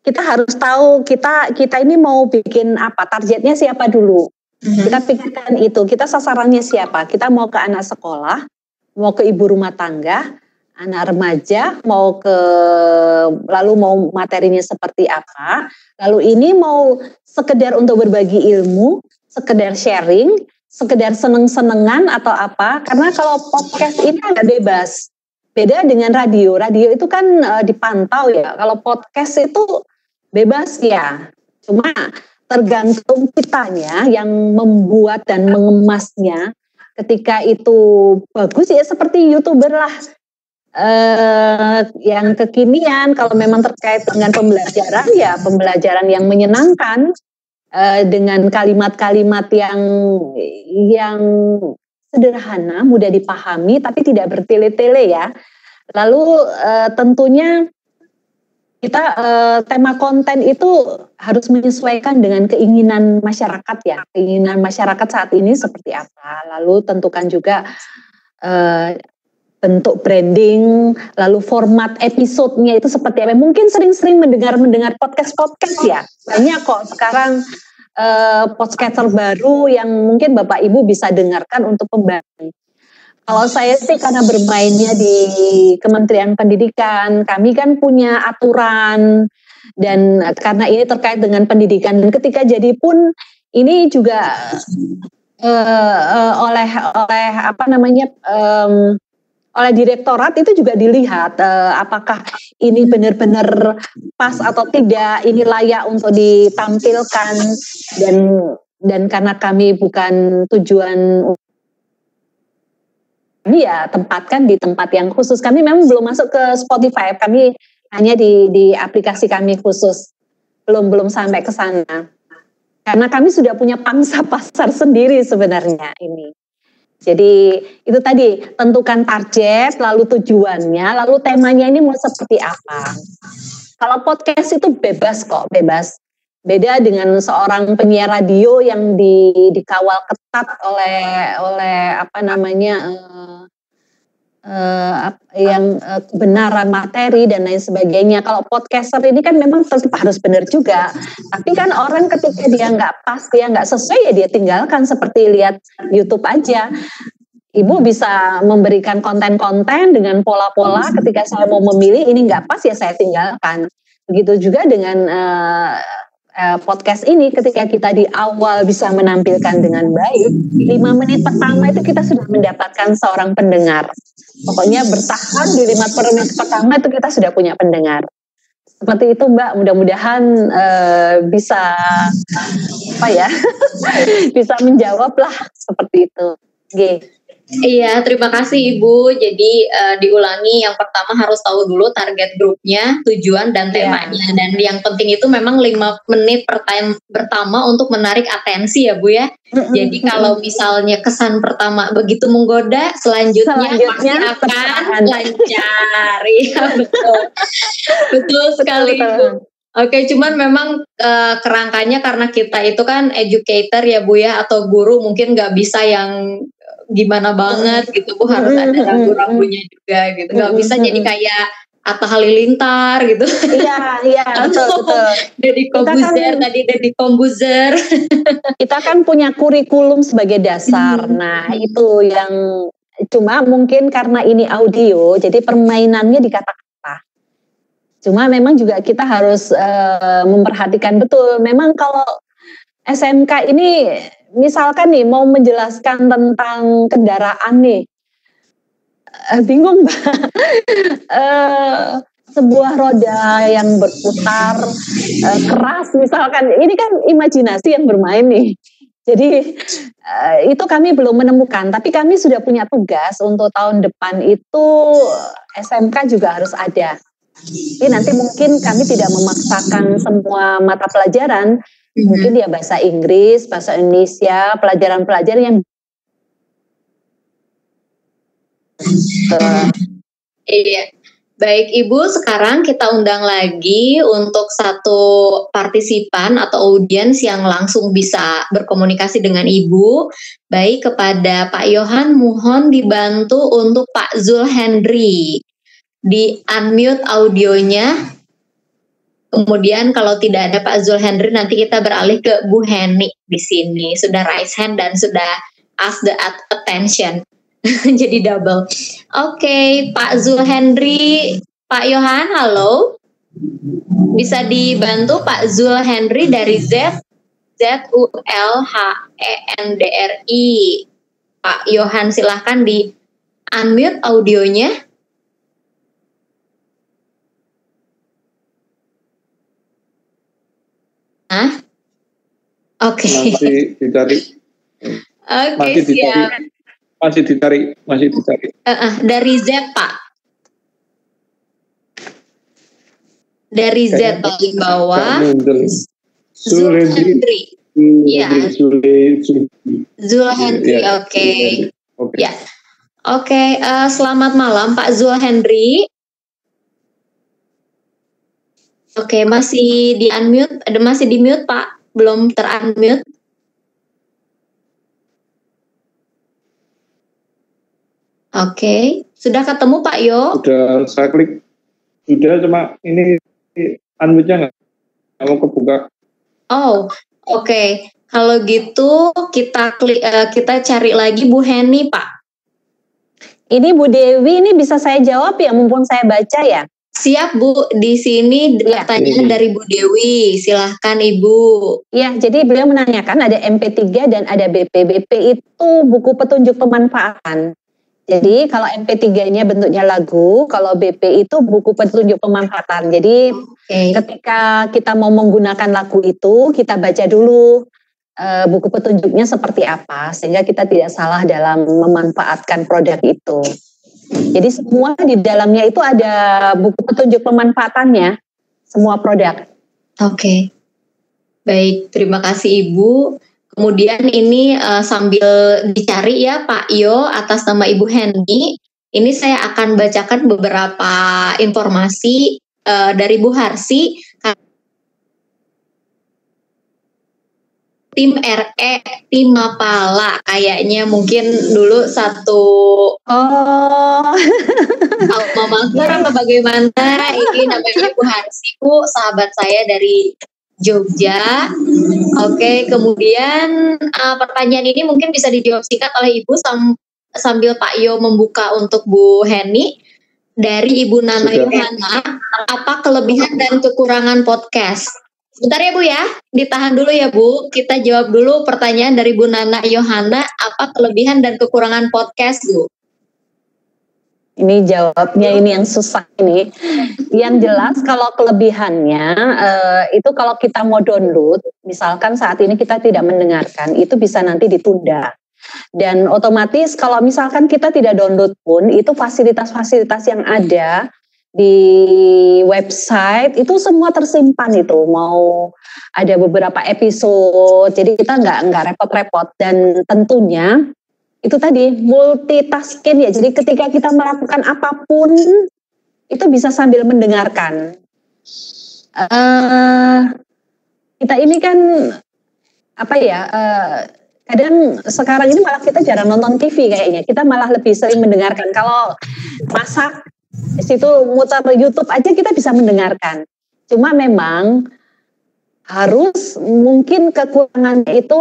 kita harus tahu kita ini mau bikin apa, targetnya siapa dulu. Kita pikirkan itu, kita sasarannya siapa, kita mau ke anak sekolah, mau ke ibu rumah tangga, anak remaja, lalu mau materinya seperti apa, lalu ini mau sekedar untuk berbagi ilmu, sekedar sharing, sekedar seneng-senengan atau apa, karena kalau podcast ini agak bebas, beda dengan radio itu kan dipantau ya, kalau podcast itu bebas ya, cuma tergantung kitanya yang membuat dan mengemasnya. Ketika itu bagus ya seperti YouTuber lah, yang kekinian. Kalau memang terkait dengan pembelajaran ya pembelajaran yang menyenangkan, dengan kalimat-kalimat yang sederhana, mudah dipahami, tapi tidak bertele-tele ya. Lalu tentunya kita tema konten itu harus menyesuaikan dengan keinginan masyarakat ya. Keinginan masyarakat saat ini seperti apa. Lalu tentukan juga bentuk branding, lalu format episodenya itu seperti apa. Mungkin sering-sering mendengar podcast ya. Banyak kok sekarang podcaster baru yang mungkin Bapak Ibu bisa dengarkan untuk pembahasan. Kalau saya sih karena bermainnya di Kementerian Pendidikan, kami kan punya aturan dan karena ini terkait dengan pendidikan, dan ketika jadi pun ini juga oleh oleh direktorat itu juga dilihat apakah ini benar-benar pas atau tidak, ini layak untuk ditampilkan, dan karena kami bukan tujuan ya tempatkan di tempat yang khusus. Kami memang belum masuk ke Spotify, kami hanya di aplikasi kami khusus, belum sampai ke sana. Karena kami sudah punya pangsa pasar sendiri sebenarnya ini. Jadi itu tadi, tentukan target, lalu tujuannya, lalu temanya ini mau seperti apa. Kalau podcast itu bebas kok, bebas. Beda dengan seorang penyiar radio yang dikawal ketat oleh kebenaran materi dan lain sebagainya. Kalau podcaster ini kan memang tetap harus benar juga. Tapi kan orang ketika dia nggak pas, dia nggak sesuai, ya dia tinggalkan, seperti lihat YouTube aja. Ibu bisa memberikan konten-konten dengan pola-pola, ketika saya mau memilih ini nggak pas ya saya tinggalkan. Begitu juga dengan podcast ini, ketika kita di awal bisa menampilkan dengan baik, 5 menit pertama itu kita sudah mendapatkan seorang pendengar. Pokoknya bertahan di 5 menit pertama itu kita sudah punya pendengar. Seperti itu Mbak, mudah-mudahan bisa bisa menjawab lah seperti itu. Iya, terima kasih Ibu. Jadi diulangi, yang pertama harus tahu dulu target grupnya, tujuan dan temanya. Dan yang penting itu memang 5 menit pertama untuk menarik atensi ya Bu ya. Jadi kalau misalnya kesan pertama begitu menggoda, selanjutnya pasti akan lancar. Iya, betul. Betul sekali Bu. Oke, cuman memang kerangkanya karena kita itu kan educator ya Bu ya, atau guru, mungkin nggak bisa yang gimana banget gitu Bu, harus ada ragu-ragunya juga gitu, nggak bisa jadi kayak Atta Halilintar gitu. Iya betul. Deddy Kombuzer. Kita kan punya kurikulum sebagai dasar. Nah itu yang cuma mungkin karena ini audio, jadi permainannya di kata-kata. Cuma memang juga kita harus memperhatikan betul. Memang kalau SMK ini misalkan nih mau menjelaskan tentang kendaraan nih, bingung Mbak. Sebuah roda yang berputar keras misalkan, ini kan imajinasi yang bermain nih. Jadi itu kami belum menemukan, tapi kami sudah punya tugas untuk tahun depan itu SMK juga harus ada. Jadi nanti mungkin kami tidak memaksakan semua mata pelajaran, mungkin ya bahasa Inggris, bahasa Indonesia, pelajaran-pelajaran yang iya. Baik Ibu, sekarang kita undang lagi untuk satu partisipan atau audiens yang langsung bisa berkomunikasi dengan Ibu. Baik, kepada Pak Yohan, mohon dibantu untuk Pak Zul Hendri. Di unmute audionya. Kemudian kalau tidak ada Pak Zul Hendri, nanti kita beralih ke Bu Heni di sini. Sudah raise hand dan sudah ask the attention. Jadi double. Oke, Pak Zul Hendri, Pak Yohan, halo. Bisa dibantu Pak Zul Hendri dari ZULHENDRI. Pak Yohan, silahkan di unmute audionya. Oke. Masih ditarik. Oke, siap. Masih ditarik. Dari Z, Pak. Dari Z paling bawah. Zul Hendri. Iya. Zul Hendri, oke. Ya, oke. Selamat malam Pak Zul Hendri. Oke, masih di unmute, masih di mute Pak, belum ter-unmute. Oke, sudah ketemu Pak Yo? Sudah saya klik, sudah, cuma ini unmute-nya nggak mau kebuka. Oh, oke. Kalau gitu kita cari lagi Bu Heni Pak. Ini Bu Dewi, ini bisa saya jawab ya, mumpung saya baca ya. Siap Bu, di sini pertanyaan dari Bu Dewi, silahkan Ibu. Ya, jadi beliau menanyakan ada MP3 dan ada BP. BP itu buku petunjuk pemanfaatan. Jadi kalau MP3-nya bentuknya lagu, kalau BP itu buku petunjuk pemanfaatan. Jadi ketika kita mau menggunakan lagu itu, kita baca dulu buku petunjuknya seperti apa, sehingga kita tidak salah dalam memanfaatkan produk itu. Jadi semua di dalamnya itu ada buku petunjuk pemanfaatannya, semua produk. Oke. Baik, terima kasih Ibu. Kemudian ini sambil dicari ya Pak Yo atas nama Ibu Heni, ini saya akan bacakan beberapa informasi dari Bu Harsi. Tim RE, tim Mapala, kayaknya mungkin dulu satu alma mater atau bagaimana. Ini namanya Bu Harsi, Bu, sahabat saya dari Jogja. Oke, kemudian pertanyaan ini mungkin bisa dijawab singkat oleh Ibu sambil Pak Yo membuka untuk Bu Heni. Dari Ibu Nana Yohana, apa kelebihan dan kekurangan podcast? Bentar ya Bu ya, ditahan dulu ya Bu. Kita jawab dulu pertanyaan dari Bu Nana Yohana, apa kelebihan dan kekurangan podcast Bu? Ini jawabnya ini yang susah ini. Yang jelas kalau kelebihannya itu kalau kita mau download, misalkan saat ini kita tidak mendengarkan, itu bisa nanti ditunda. Dan otomatis kalau misalkan kita tidak download pun, itu fasilitas-fasilitas yang ada di website itu semua tersimpan itu. Mau ada beberapa episode, jadi kita nggak repot-repot. Dan tentunya itu tadi multitasking ya, jadi ketika kita melakukan apapun itu bisa sambil mendengarkan. Kita ini kan kadang sekarang ini malah kita jarang nonton TV kayaknya, kita malah lebih sering mendengarkan. Kalau masak di situ muter YouTube aja kita bisa mendengarkan. Cuma memang harus mungkin kekurangannya itu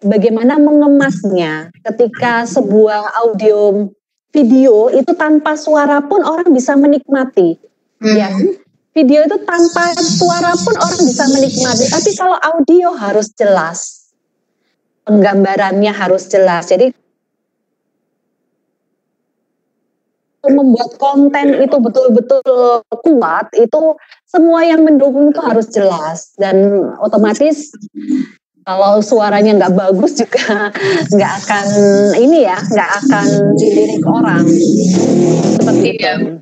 bagaimana mengemasnya. Ketika sebuah audio video itu tanpa suara pun orang bisa menikmati. Ya, video itu tanpa suara pun orang bisa menikmati. Tapi kalau audio harus jelas, penggambarannya harus jelas. Jadi membuat konten itu betul-betul kuat, itu semua yang mendukung itu harus jelas. Dan otomatis kalau suaranya nggak bagus juga nggak akan dilirik orang seperti itu.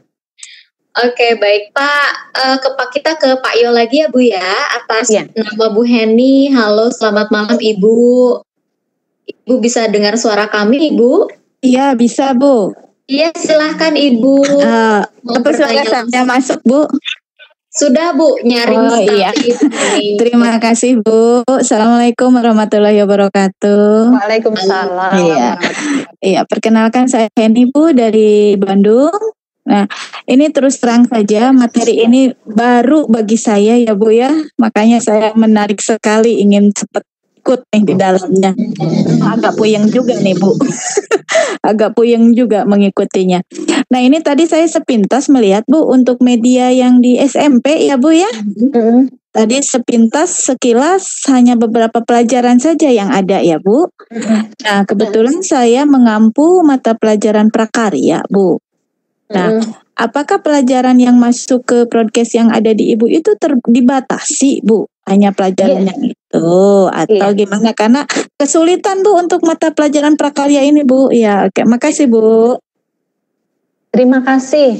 Oke, baik Pak. Kita ke Pak Yo lagi ya Bu ya, atas nama Bu Heni. Halo, selamat malam Ibu. Ibu bisa dengar suara kami Ibu? Iya bisa Bu. Iya, silahkan Ibu. Apa saya masuk Bu? Sudah Bu, nyaring iya. Terima kasih Bu. Assalamualaikum warahmatullahi wabarakatuh. Waalaikumsalam. Iya, perkenalkan saya Heni Bu dari Bandung. Nah, ini terus terang saja materi ini baru bagi saya ya Bu ya. Makanya saya menarik sekali ingin cepat ikut nih di dalamnya. Agak puyeng juga nih Bu. Agak puyeng juga mengikutinya. Nah ini tadi saya sepintas melihat Bu untuk media yang di SMP ya Bu ya. Tadi sepintas sekilas hanya beberapa pelajaran saja yang ada ya Bu. Nah kebetulan saya mengampu mata pelajaran prakarya Bu. Nah apakah pelajaran yang masuk ke podcast yang ada di Ibu itu dibatasi Bu? Hanya pelajaran yang itu atau gimana? Karena kesulitan Bu untuk mata pelajaran prakarya ini Bu. Ya, oke, makasih Bu. Terima kasih.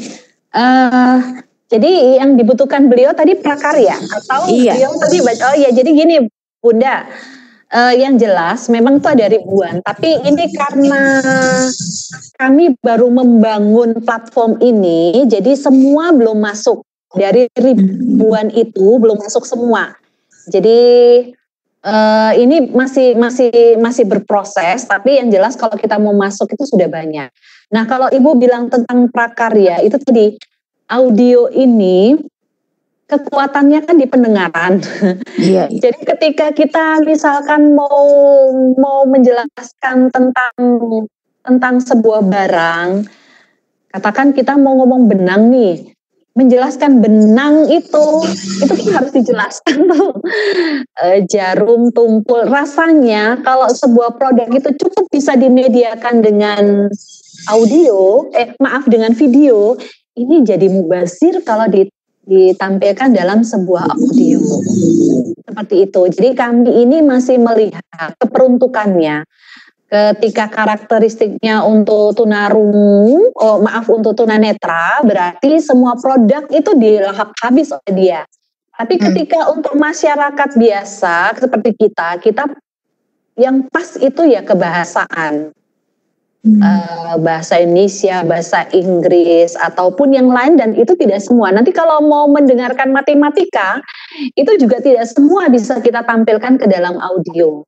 Jadi yang dibutuhkan beliau tadi prakarya atau beliau tadi baca. Oh ya, jadi gini Bunda. Yang jelas memang itu ada ribuan, tapi ini karena kami baru membangun platform ini, jadi semua belum masuk. Dari ribuan itu belum masuk semua. Jadi ini masih berproses, tapi yang jelas kalau kita mau masuk itu sudah banyak. Nah, kalau Ibu bilang tentang prakarya, itu tadi audio ini kekuatannya kan di pendengaran. Iya. Jadi ketika kita misalkan mau menjelaskan tentang sebuah barang, katakan kita mau ngomong benang nih, menjelaskan benang itu kan harus dijelaskan tuh. Jarum, tumpul, rasanya kalau sebuah produk itu cukup bisa dimediakan dengan dengan video, ini jadi mubazir kalau ditampilkan dalam sebuah audio seperti itu. Jadi kami ini masih melihat keperuntukannya. Ketika karakteristiknya untuk untuk tunanetra, berarti semua produk itu dilahap habis oleh dia. Tapi ketika untuk masyarakat biasa seperti kita yang pas itu ya kebahasaan. Bahasa Indonesia, bahasa Inggris ataupun yang lain, dan itu tidak semua. Nanti kalau mau mendengarkan matematika, itu juga tidak semua bisa kita tampilkan ke dalam audio.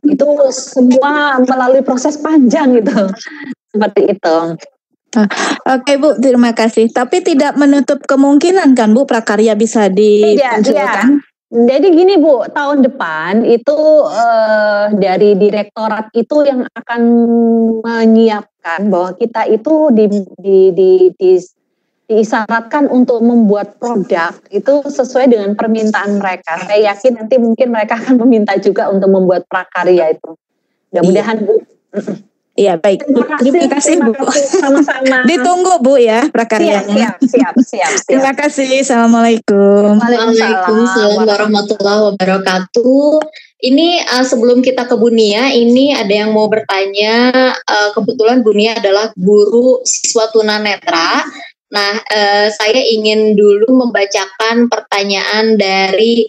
Itu semua melalui proses panjang itu. Seperti itu. Oke Bu, terima kasih. Tapi tidak menutup kemungkinan kan Bu, prakarya bisa dimunculkan? Jadi gini Bu, tahun depan itu dari direktorat itu yang akan menyiapkan bahwa kita itu diisyaratkan untuk membuat produk itu sesuai dengan permintaan mereka. Saya yakin nanti mungkin mereka akan meminta juga untuk membuat prakarya itu. Mudah-mudahan Bu. Iya baik. Terima kasih Bu. Sama-sama. Ditunggu Bu ya prakaryanya. Siap. Terima kasih. Assalamualaikum. Waalaikumsalam warahmatullahi wabarakatuh. Ini sebelum kita ke Bu Nia, ini ada yang mau bertanya. Kebetulan Bu Nia adalah guru siswa tunanetra. Nah, saya ingin dulu membacakan pertanyaan dari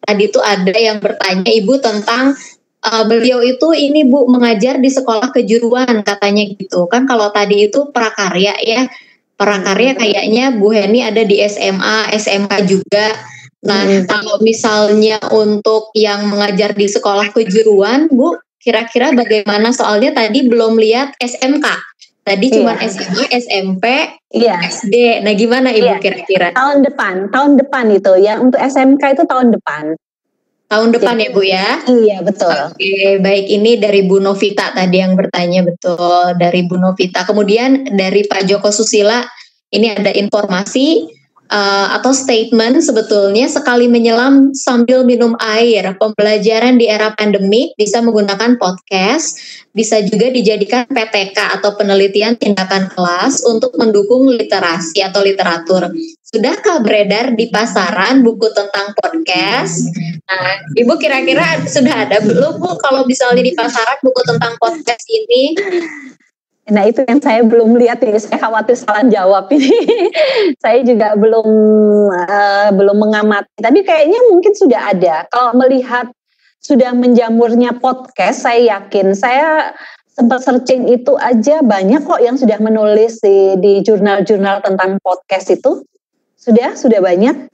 tadi itu ada yang bertanya Ibu tentang beliau itu ini Bu mengajar di sekolah kejuruan katanya gitu kan. Kalau tadi itu prakarya ya, prakarya kayaknya Bu Heni ada di SMA, SMK juga. Nah kalau misalnya untuk yang mengajar di sekolah kejuruan Bu, kira-kira bagaimana? Soalnya tadi belum lihat SMK, tadi cuma SMA, SMP, SD. Nah gimana Ibu kira-kira? Tahun depan itu ya, untuk SMK itu tahun depan. Tahun depan ya Bu ya? Iya betul. Oke, baik, ini dari Bu Novita tadi yang bertanya, betul, dari Bu Novita. Kemudian dari Pak Joko Susila, ini ada informasi atau statement sebetulnya sekali menyelam sambil minum air. Pembelajaran di era pandemik bisa menggunakan podcast, bisa juga dijadikan PTK atau penelitian tindakan kelas untuk mendukung literasi atau literatur. Sudahkah beredar di pasaran buku tentang podcast? Nah, Ibu kira-kira sudah ada belum Bu kalau misalnya di pasaran buku tentang podcast ini? Nah itu yang saya belum lihat nih, saya khawatir salah jawab ini. Saya juga belum mengamati. Tapi kayaknya mungkin sudah ada. Kalau melihat sudah menjamurnya podcast, saya yakin. Saya sempat searching itu aja banyak kok yang sudah menulis di jurnal-jurnal tentang podcast itu. Sudah banyak.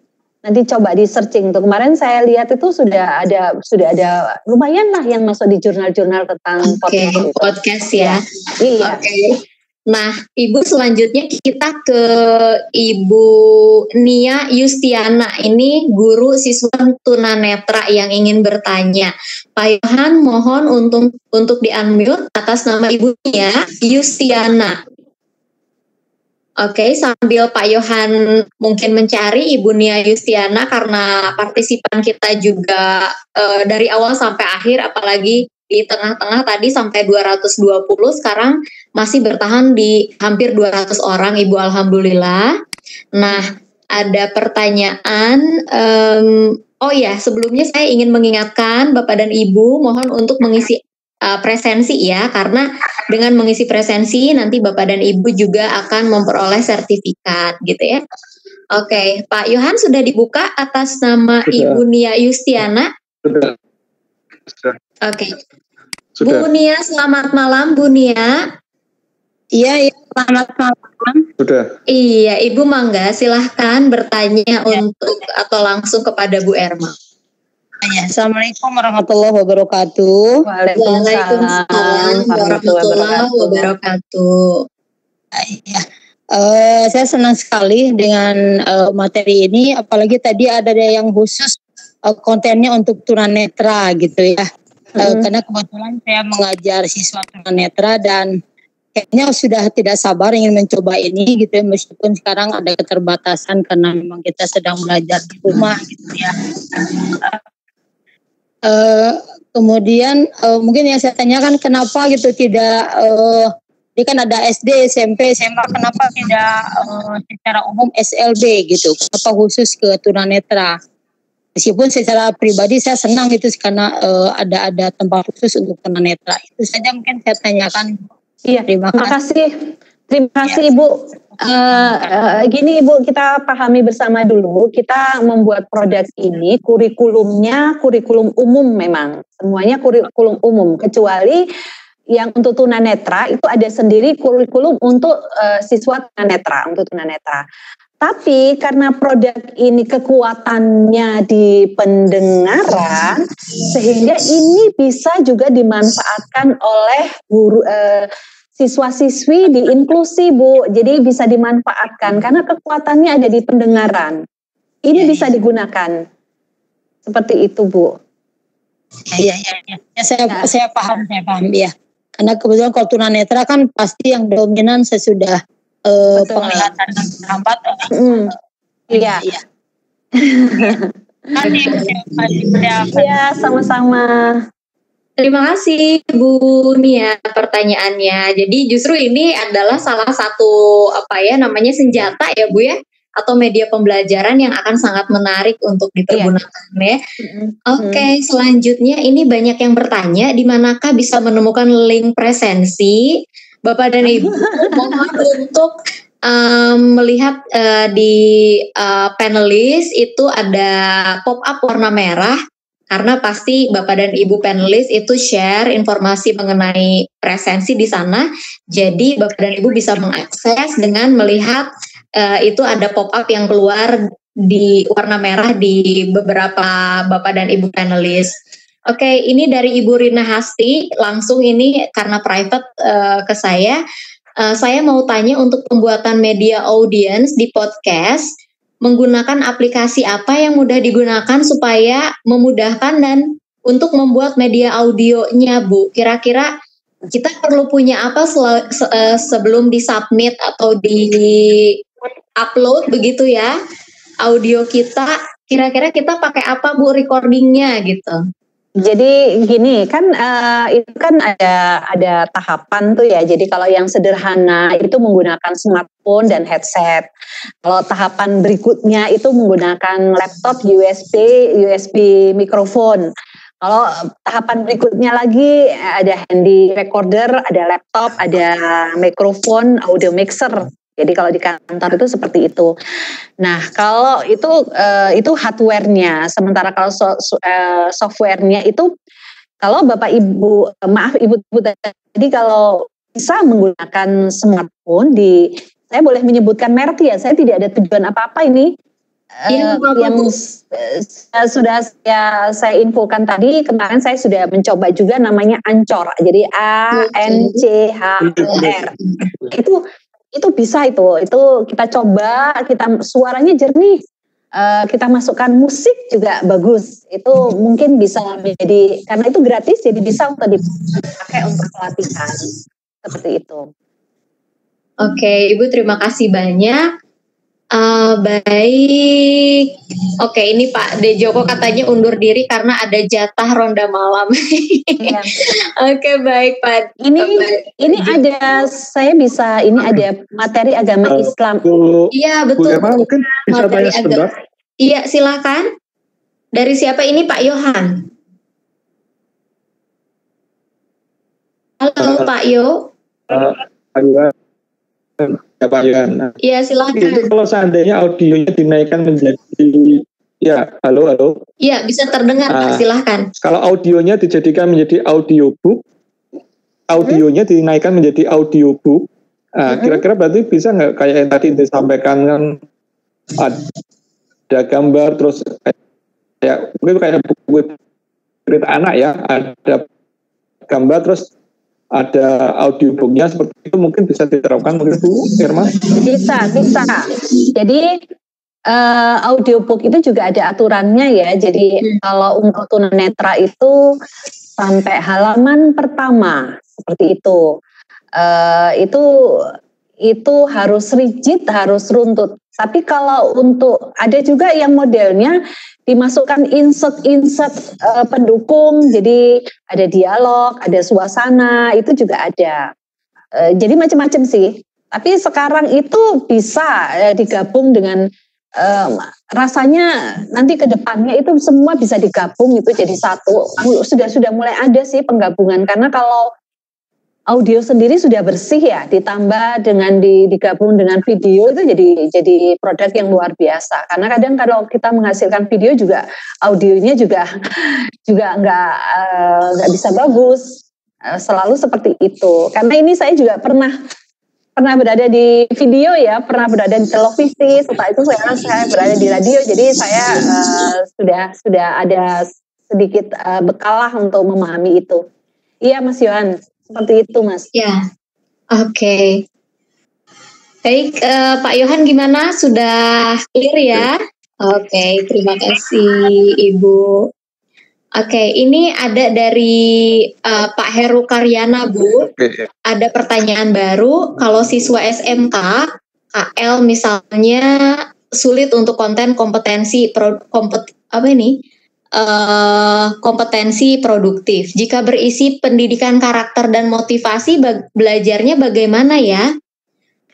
Nanti coba di searching tuh. Kemarin saya lihat itu sudah ada lumayan lah yang masuk di jurnal-jurnal tentang podcast ya. Iya. Okay. Nah, Ibu selanjutnya kita ke Ibu Nia Yustiana. Ini guru siswa tunanetra yang ingin bertanya. Pak Yohan mohon untuk di-unmute atas nama Ibu Nia Yustiana. Oke, sambil Pak Yohan mungkin mencari Ibu Nia Yustiana, karena partisipan kita juga dari awal sampai akhir, apalagi di tengah-tengah tadi sampai 220, sekarang masih bertahan di hampir 200 orang Ibu, alhamdulillah. Nah, ada pertanyaan, sebelumnya saya ingin mengingatkan Bapak dan Ibu mohon untuk mengisi presensi ya, karena dengan mengisi presensi nanti Bapak dan Ibu juga akan memperoleh sertifikat gitu ya. Oke, Pak Yohan sudah dibuka atas nama Ibu Nia Yustiana. Oke. Sudah. Bu Nia, selamat malam Bu Nia. Iya, selamat malam. Sudah. Iya, Ibu Mangga silahkan bertanya untuk atau langsung kepada Bu Erma. Ya, Assalamualaikum warahmatullahi wabarakatuh. Waalaikumsalam warahmatullahi wabarakatuh. Ya, saya senang sekali dengan materi ini, apalagi tadi ada yang khusus kontennya untuk tunanetra gitu ya. Karena kebetulan saya mengajar siswa tunanetra dan kayaknya sudah tidak sabar ingin mencoba ini gitu ya, meskipun sekarang ada keterbatasan karena memang kita sedang belajar di rumah gitu ya. Kemudian mungkin yang saya tanyakan kenapa gitu tidak ini kan ada SD, SMP, SMA, kenapa tidak secara umum SLB gitu, kenapa khusus ke tunanetra? Meskipun secara pribadi saya senang itu karena ada tempat khusus untuk tunanetra. Itu saja mungkin saya tanyakan. Iya, terima kasih. Terima kasih Ibu. Gini Ibu, kita pahami bersama dulu. Kita membuat produk ini kurikulumnya kurikulum umum memang. Semuanya kurikulum umum. Kecuali yang untuk tunanetra itu ada sendiri kurikulum untuk siswa tunanetra. Tapi karena produk ini kekuatannya di pendengaran, sehingga ini bisa juga dimanfaatkan oleh guru siswa-siswi di inklusi Bu, jadi bisa dimanfaatkan karena kekuatannya ada di pendengaran. Ini bisa digunakan seperti itu Bu. Ya, saya paham ya. Karena kebetulan kalau tunanetra kan pasti yang dominan sesudah penglihatan terhambat. Iya. Iya, sama-sama. Terima kasih Bu Nia pertanyaannya. Jadi justru ini adalah salah satu senjata ya Bu ya, atau media pembelajaran yang akan sangat menarik untuk dipergunakan ya. Oke, selanjutnya ini banyak yang bertanya di manakah bisa menemukan link presensi. Bapak dan Ibu mohon untuk melihat di panelis itu ada pop-up warna merah. Karena pasti Bapak dan Ibu panelis itu share informasi mengenai presensi di sana. Jadi Bapak dan Ibu bisa mengakses dengan melihat itu ada pop-up yang keluar di warna merah di beberapa Bapak dan Ibu panelis. Oke, ini dari Ibu Rina Hasti. Langsung ini karena private ke saya. Saya mau tanya untuk pembuatan media audience di podcast, menggunakan aplikasi apa yang mudah digunakan supaya memudahkan dan untuk membuat media audionya Bu. Kira-kira kita perlu punya apa sebelum disubmit atau di upload begitu ya audio kita, kira-kira kita pakai apa Bu recordingnya gitu. Jadi gini kan itu kan ada tahapan tuh ya. Jadi kalau yang sederhana itu menggunakan smartphone dan headset. Kalau tahapan berikutnya itu menggunakan laptop USB mikrofon. Kalau tahapan berikutnya lagi ada handy recorder, ada laptop, ada mikrofon, audio mixer. Jadi kalau di kantor itu seperti itu. Nah kalau itu hardware-nya, sementara kalau software-nya itu kalau Bapak Ibu, Ibu tadi kalau bisa menggunakan smartphone saya boleh menyebutkan merek ya, saya tidak ada tujuan apa-apa ini. Yang sudah saya infokan tadi, kemarin saya sudah mencoba juga namanya Anchor. Jadi ANCHOR. Itu bisa itu kita coba, suaranya jernih, kita masukkan musik juga bagus, itu mungkin bisa menjadi, karena itu gratis jadi bisa untuk dipakai untuk pelatihan seperti itu. Oke, Ibu terima kasih banyak. Baik. Oke, ini Pak De Joko katanya undur diri karena ada jatah ronda malam. Oke, baik Pak. Ini ada, saya bisa, ini ada materi agama Islam. Iya betul. Bu Emma mungkin bisa tanya sebentar. Iya silakan. Dari siapa ini Pak Yohan? Halo Pak Yo. Pak Yohan. Iya silakan. Itu kalau seandainya audionya dinaikkan menjadi Ya, halo. Iya, bisa terdengar Pak, silahkan. Kalau audionya dijadikan menjadi audiobook, audionya dinaikkan menjadi audiobook, kira-kira berarti bisa nggak kayak yang tadi disampaikan kan, ada gambar, terus kayak mungkin kayak buku cerita anak ya, ada gambar, terus ada audiobooknya, seperti itu mungkin bisa diterapkan mungkin Bu Irma? Bisa. Jadi audiobook itu juga ada aturannya ya. Jadi kalau untuk tunanetra itu sampai halaman pertama seperti itu. Itu harus rigid, harus runtut. Tapi kalau untuk ada juga yang modelnya dimasukkan insert pendukung, jadi ada dialog, ada suasana, itu juga ada. Jadi macam-macam sih. Tapi sekarang itu bisa digabung dengan rasanya nanti ke depannya itu semua bisa digabung itu jadi satu. Sudah mulai ada sih penggabungan, karena kalau audio sendiri sudah bersih ya, ditambah dengan digabung dengan video itu jadi produk yang luar biasa. Karena kadang kalau kita menghasilkan video juga audionya juga nggak bisa bagus, selalu seperti itu. Karena ini saya juga pernah berada di video ya, pernah berada di televisi, setelah itu saya berada di radio, jadi saya sudah ada sedikit bekal lah untuk memahami itu. Iya Mas Yohan, seperti itu Mas. Ya, oke. Baik, Pak Yohan gimana? Sudah clear ya? Oke, terima kasih Ibu. Oke, ini ada dari Pak Heru Karyana, Bu. Ada pertanyaan baru. Kalau siswa SMK, KL misalnya sulit untuk konten kompetensi kompetensi produktif. Jika berisi pendidikan karakter dan motivasi, belajarnya bagaimana ya?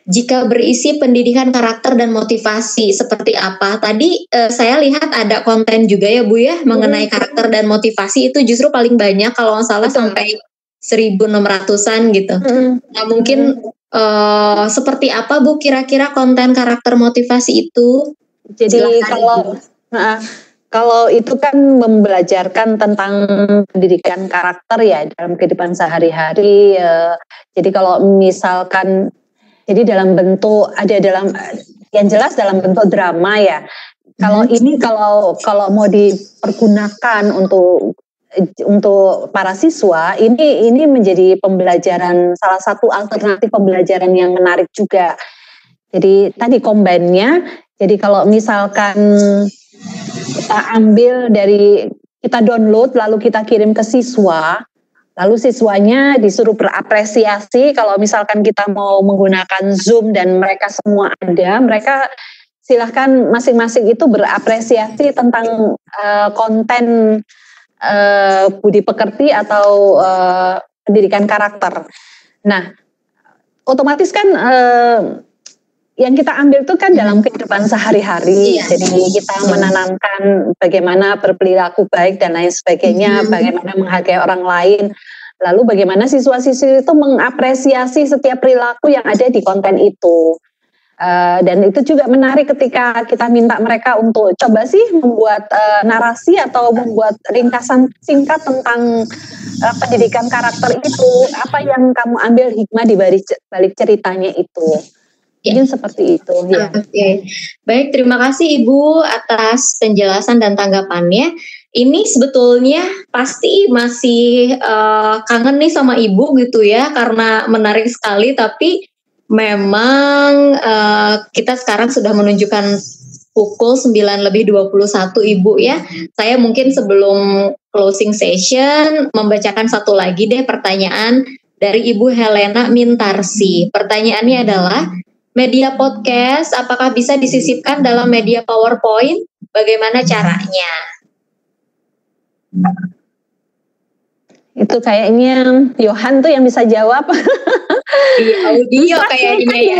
Jika berisi pendidikan karakter dan motivasi seperti apa? Tadi saya lihat ada konten juga ya Bu ya mengenai karakter dan motivasi, itu justru paling banyak kalau nggak salah sampai 1.600-an gitu. Nah mungkin seperti apa Bu kira-kira konten karakter motivasi itu? Jadi kalau itu kan membelajarkan tentang pendidikan karakter ya dalam kehidupan sehari-hari. Jadi kalau misalkan jadi dalam bentuk yang jelas dalam bentuk drama ya. Kalau ini kalau mau dipergunakan untuk para siswa, ini menjadi pembelajaran, salah satu alternatif pembelajaran yang menarik juga. Jadi tadi combine-nya. Jadi kalau misalkan kita download lalu kita kirim ke siswa, lalu siswanya disuruh berapresiasi. Kalau misalkan kita mau menggunakan Zoom dan mereka semua ada, mereka silahkan masing-masing itu berapresiasi tentang konten budi pekerti atau pendidikan karakter. Nah, otomatis kan yang kita ambil itu kan dalam kehidupan sehari-hari. Jadi kita menanamkan bagaimana berperilaku baik dan lain sebagainya, bagaimana menghargai orang lain. Lalu bagaimana siswa-siswi itu mengapresiasi setiap perilaku yang ada di konten itu. Dan itu juga menarik ketika kita minta mereka untuk coba sih membuat narasi atau membuat ringkasan singkat tentang pendidikan karakter itu. Apa yang kamu ambil hikmah di balik ceritanya itu. Mungkin seperti itu. Ya. Oke. Baik, terima kasih Ibu atas penjelasan dan tanggapannya. Ini sebetulnya pasti masih kangen nih sama Ibu gitu ya, karena menarik sekali. Tapi memang kita sekarang sudah menunjukkan pukul 9:21 Ibu ya. Saya mungkin sebelum closing session membacakan satu lagi deh pertanyaan dari Ibu Helena Mintarsi. Pertanyaannya adalah, media podcast apakah bisa disisipkan dalam media PowerPoint? Bagaimana caranya? Itu kayaknya Yohan tuh yang bisa jawab. Di audio kayaknya ya.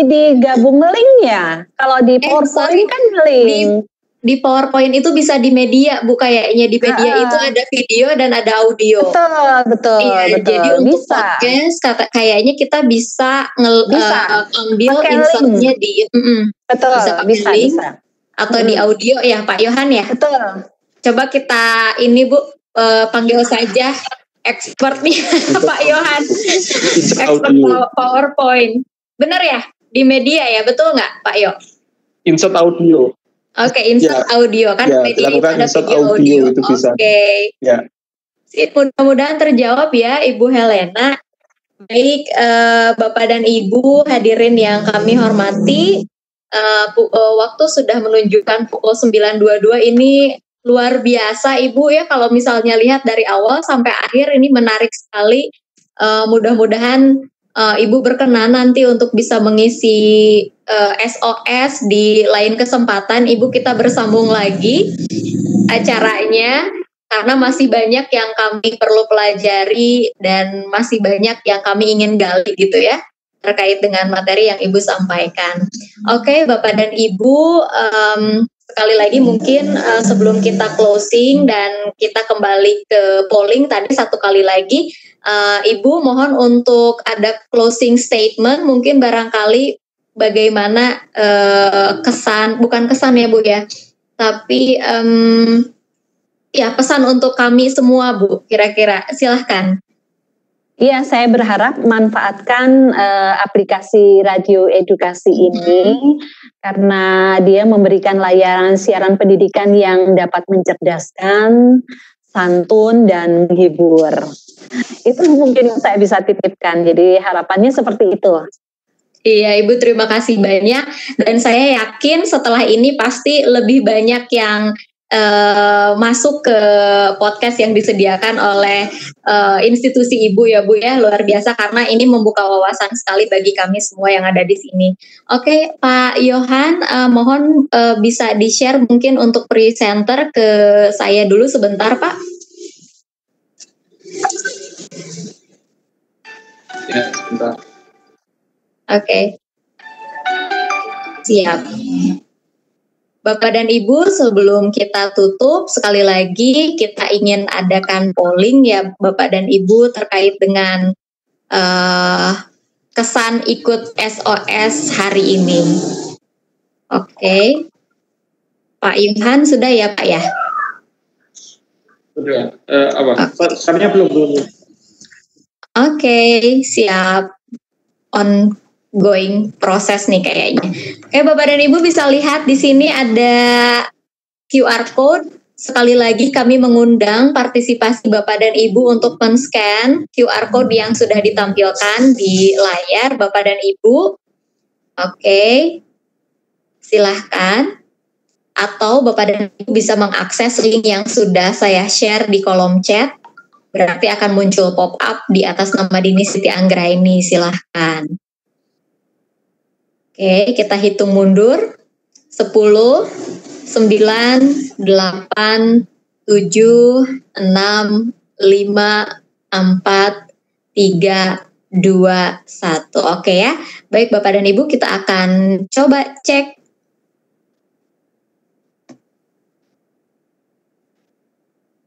Digabung link ya. Kalau di PowerPoint kan link. Di PowerPoint itu bisa di media, Bu, kayaknya di media itu ada video dan ada audio. Betul. Jadi untuk podcast kayaknya kita bisa ambil insertnya di betul, bisa. atau di audio ya Pak Yohan ya? Betul. Coba kita ini Bu, panggil saja expertnya Pak Yohan, expert PowerPoint. Benar ya? Di media ya, betul nggak Pak Yo? Insert audio. Oke, insert audio kan ya, media itu ada insert audio itu bisa. Oke. Ya. Mudah-mudahan terjawab ya Ibu Helena. Baik, Bapak dan Ibu hadirin yang kami hormati, waktu sudah menunjukkan pukul 9.22 ini luar biasa Ibu ya, kalau misalnya lihat dari awal sampai akhir ini menarik sekali. Mudah-mudahan Ibu berkenan nanti untuk bisa mengisi SOS di lain kesempatan. Ibu kita bersambung lagi acaranya karena masih banyak yang kami perlu pelajari dan masih banyak yang kami ingin gali gitu ya terkait dengan materi yang Ibu sampaikan. Oke, Bapak dan Ibu, sekali lagi mungkin sebelum kita closing dan kita kembali ke polling tadi satu kali lagi, Ibu mohon untuk ada closing statement, mungkin barangkali bagaimana bukan kesan ya Bu ya, tapi ya pesan untuk kami semua Bu, kira-kira silahkan. Iya, saya berharap manfaatkan aplikasi radio edukasi ini karena dia memberikan layanan siaran pendidikan yang dapat mencerdaskan, santun, dan menghibur. Itu mungkin yang saya bisa titipkan, jadi harapannya seperti itu. Iya Ibu, terima kasih banyak, dan saya yakin setelah ini pasti lebih banyak yang masuk ke podcast yang disediakan oleh institusi Ibu ya Bu ya, luar biasa karena ini membuka wawasan sekali bagi kami semua yang ada di sini. Oke Pak Yohan, mohon bisa di-share mungkin untuk presenter ke saya dulu sebentar Pak. Ya, sebentar. Oke. Siap. Bapak dan Ibu, sebelum kita tutup, sekali lagi kita ingin adakan polling ya Bapak dan Ibu terkait dengan kesan ikut SOS hari ini. Oke. Pak Yohan sudah ya Pak ya? Sudah. Sekarangnya belum. Oke, siap. Ongoing proses nih kayaknya. Oke, Bapak dan Ibu bisa lihat di sini ada QR code. Sekali lagi kami mengundang partisipasi Bapak dan Ibu untuk men-scan QR code yang sudah ditampilkan di layar Bapak dan Ibu. Oke, silahkan. Atau Bapak dan Ibu bisa mengakses link yang sudah saya share di kolom chat. Berarti akan muncul pop-up di atas nama Dini Siti Anggraini. Silahkan. Oke, kita hitung mundur. 10, 9, 8, 7, 6, 5, 4, 3, 2, 1. Oke ya. Baik Bapak dan Ibu, kita akan coba cek.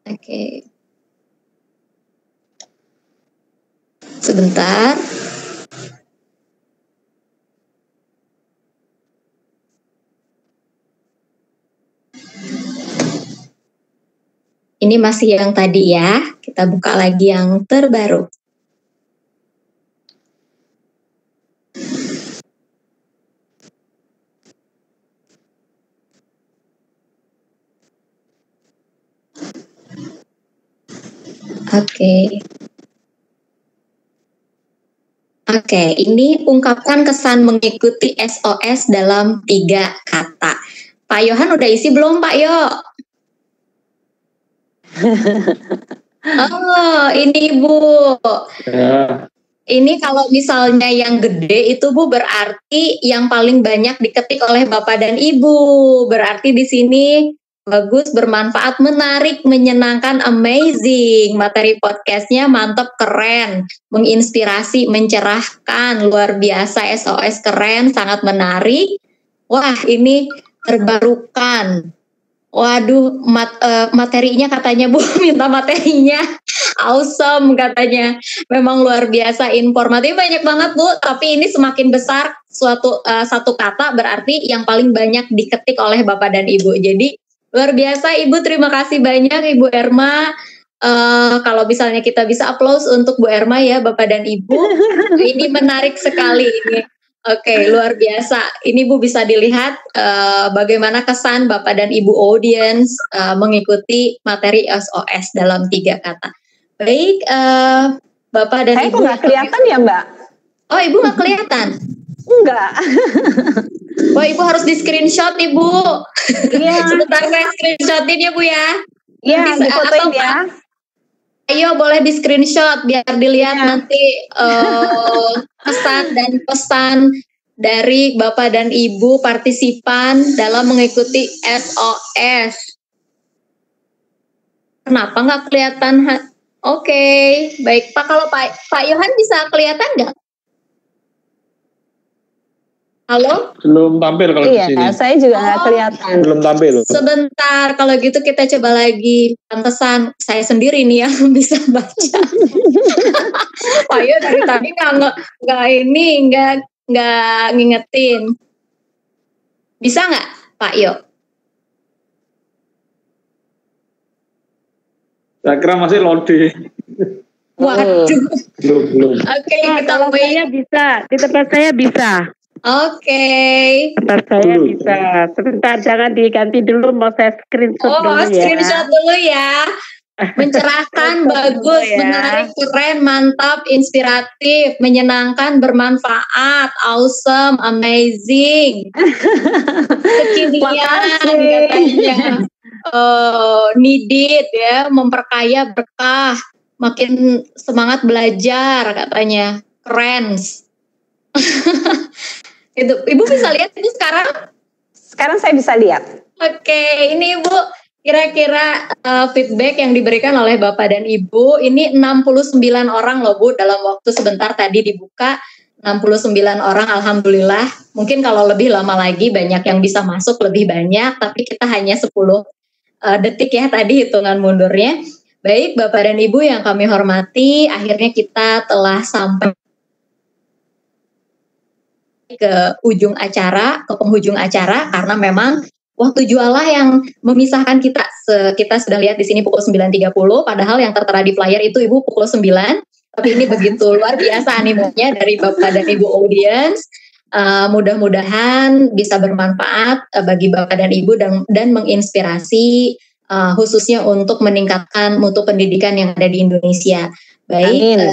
Oke. Sebentar. Ini masih yang tadi ya. Kita buka lagi yang terbaru. Oke, ini ungkapkan kesan mengikuti SOS dalam 3 kata. Pak Yohan udah isi belum Pak Yo? Oh, ini Bu. Ya. Ini kalau misalnya yang gede itu Bu berarti yang paling banyak diketik oleh Bapak dan Ibu. Berarti di sini bagus, bermanfaat, menarik, menyenangkan, amazing. Materi podcastnya mantap, keren, menginspirasi, mencerahkan, luar biasa, SOS keren, sangat menarik. Wah, ini terbarukan. Waduh, materinya katanya Bu, minta materinya. Awesome katanya. Memang luar biasa informatif, banyak banget Bu, tapi ini semakin besar satu kata berarti yang paling banyak diketik oleh Bapak dan Ibu. Jadi luar biasa Ibu, terima kasih banyak Ibu Erma. Kalau misalnya kita bisa applause untuk Bu Erma ya, Bapak dan Ibu. Ini menarik sekali ini. Oke, luar biasa. Ini Bu bisa dilihat bagaimana kesan Bapak dan Ibu audience mengikuti materi SOS dalam 3 kata. Baik, Bapak dan Saya Ibu. kok nggak kelihatan ya Mbak? Oh, Ibu nggak kelihatan? Enggak. Wah, Ibu harus di screenshot Ibu. Iya. Sebentar saya screenshotin ya Bu ya. Iya, difotoin ya. Ayo boleh di screenshot biar dilihat nanti pesan dan pesan dari Bapak dan Ibu partisipan dalam mengikuti SOS. Kenapa nggak kelihatan? Oke, baik Pak. Kalau Pak Yohan bisa kelihatan nggak? Halo? Belum tampil kalau di sini. Iya, saya juga nggak kelihatan. Belum tampil. Sebentar, kalau gitu kita coba lagi. Pantesan saya sendiri nih yang bisa baca. Pak Yo dari tadi nggak ngingetin. Bisa nggak, Pak Yo? Saya kira masih loading. Waduh. Belum. Oke, kita Kalau saya bisa, di tempat saya bisa. Oke. Tempat saya bisa. Sebentar, jangan diganti dulu, mau saya screenshot dulu ya. Screenshot dulu ya. Mencerahkan, bagus, menarik, keren, mantap, inspiratif, menyenangkan, bermanfaat, awesome, amazing. Kekinian katanya. Needed ya, memperkaya berkah, makin semangat belajar katanya. Keren. Itu Ibu bisa lihat ini sekarang? Sekarang saya bisa lihat. Oke, ini Ibu kira-kira feedback yang diberikan oleh Bapak dan Ibu ini 69 orang loh Bu dalam waktu sebentar tadi dibuka 69 orang, alhamdulillah. Mungkin kalau lebih lama lagi banyak yang bisa masuk lebih banyak, tapi kita hanya 10 detik ya tadi hitungan mundurnya. Baik Bapak dan Ibu yang kami hormati, akhirnya kita telah sampai ke penghujung acara karena memang waktu jualah yang memisahkan kita. Kita sudah lihat di sini pukul 9.30, padahal yang tertera di flyer itu Ibu pukul 9. Tapi ini begitu luar biasa animonya dari Bapak dan Ibu audience. Mudah-mudahan bisa bermanfaat bagi Bapak dan Ibu dan menginspirasi khususnya untuk meningkatkan mutu pendidikan yang ada di Indonesia. Baik,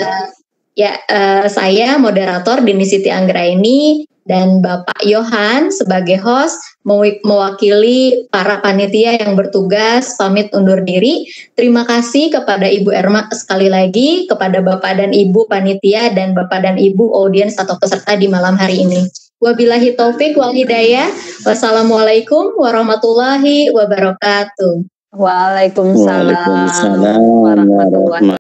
saya moderator Dini Siti Anggraini dan Bapak Yohan sebagai host mewakili para panitia yang bertugas pamit undur diri. Terima kasih kepada Ibu Erma sekali lagi, kepada Bapak dan Ibu panitia dan Bapak dan Ibu audiens atau peserta di malam hari ini. Wabillahi taufik wal hidayah. Wassalamualaikum warahmatullahi wabarakatuh. Waalaikumsalam warahmatullahi wabarakatuh.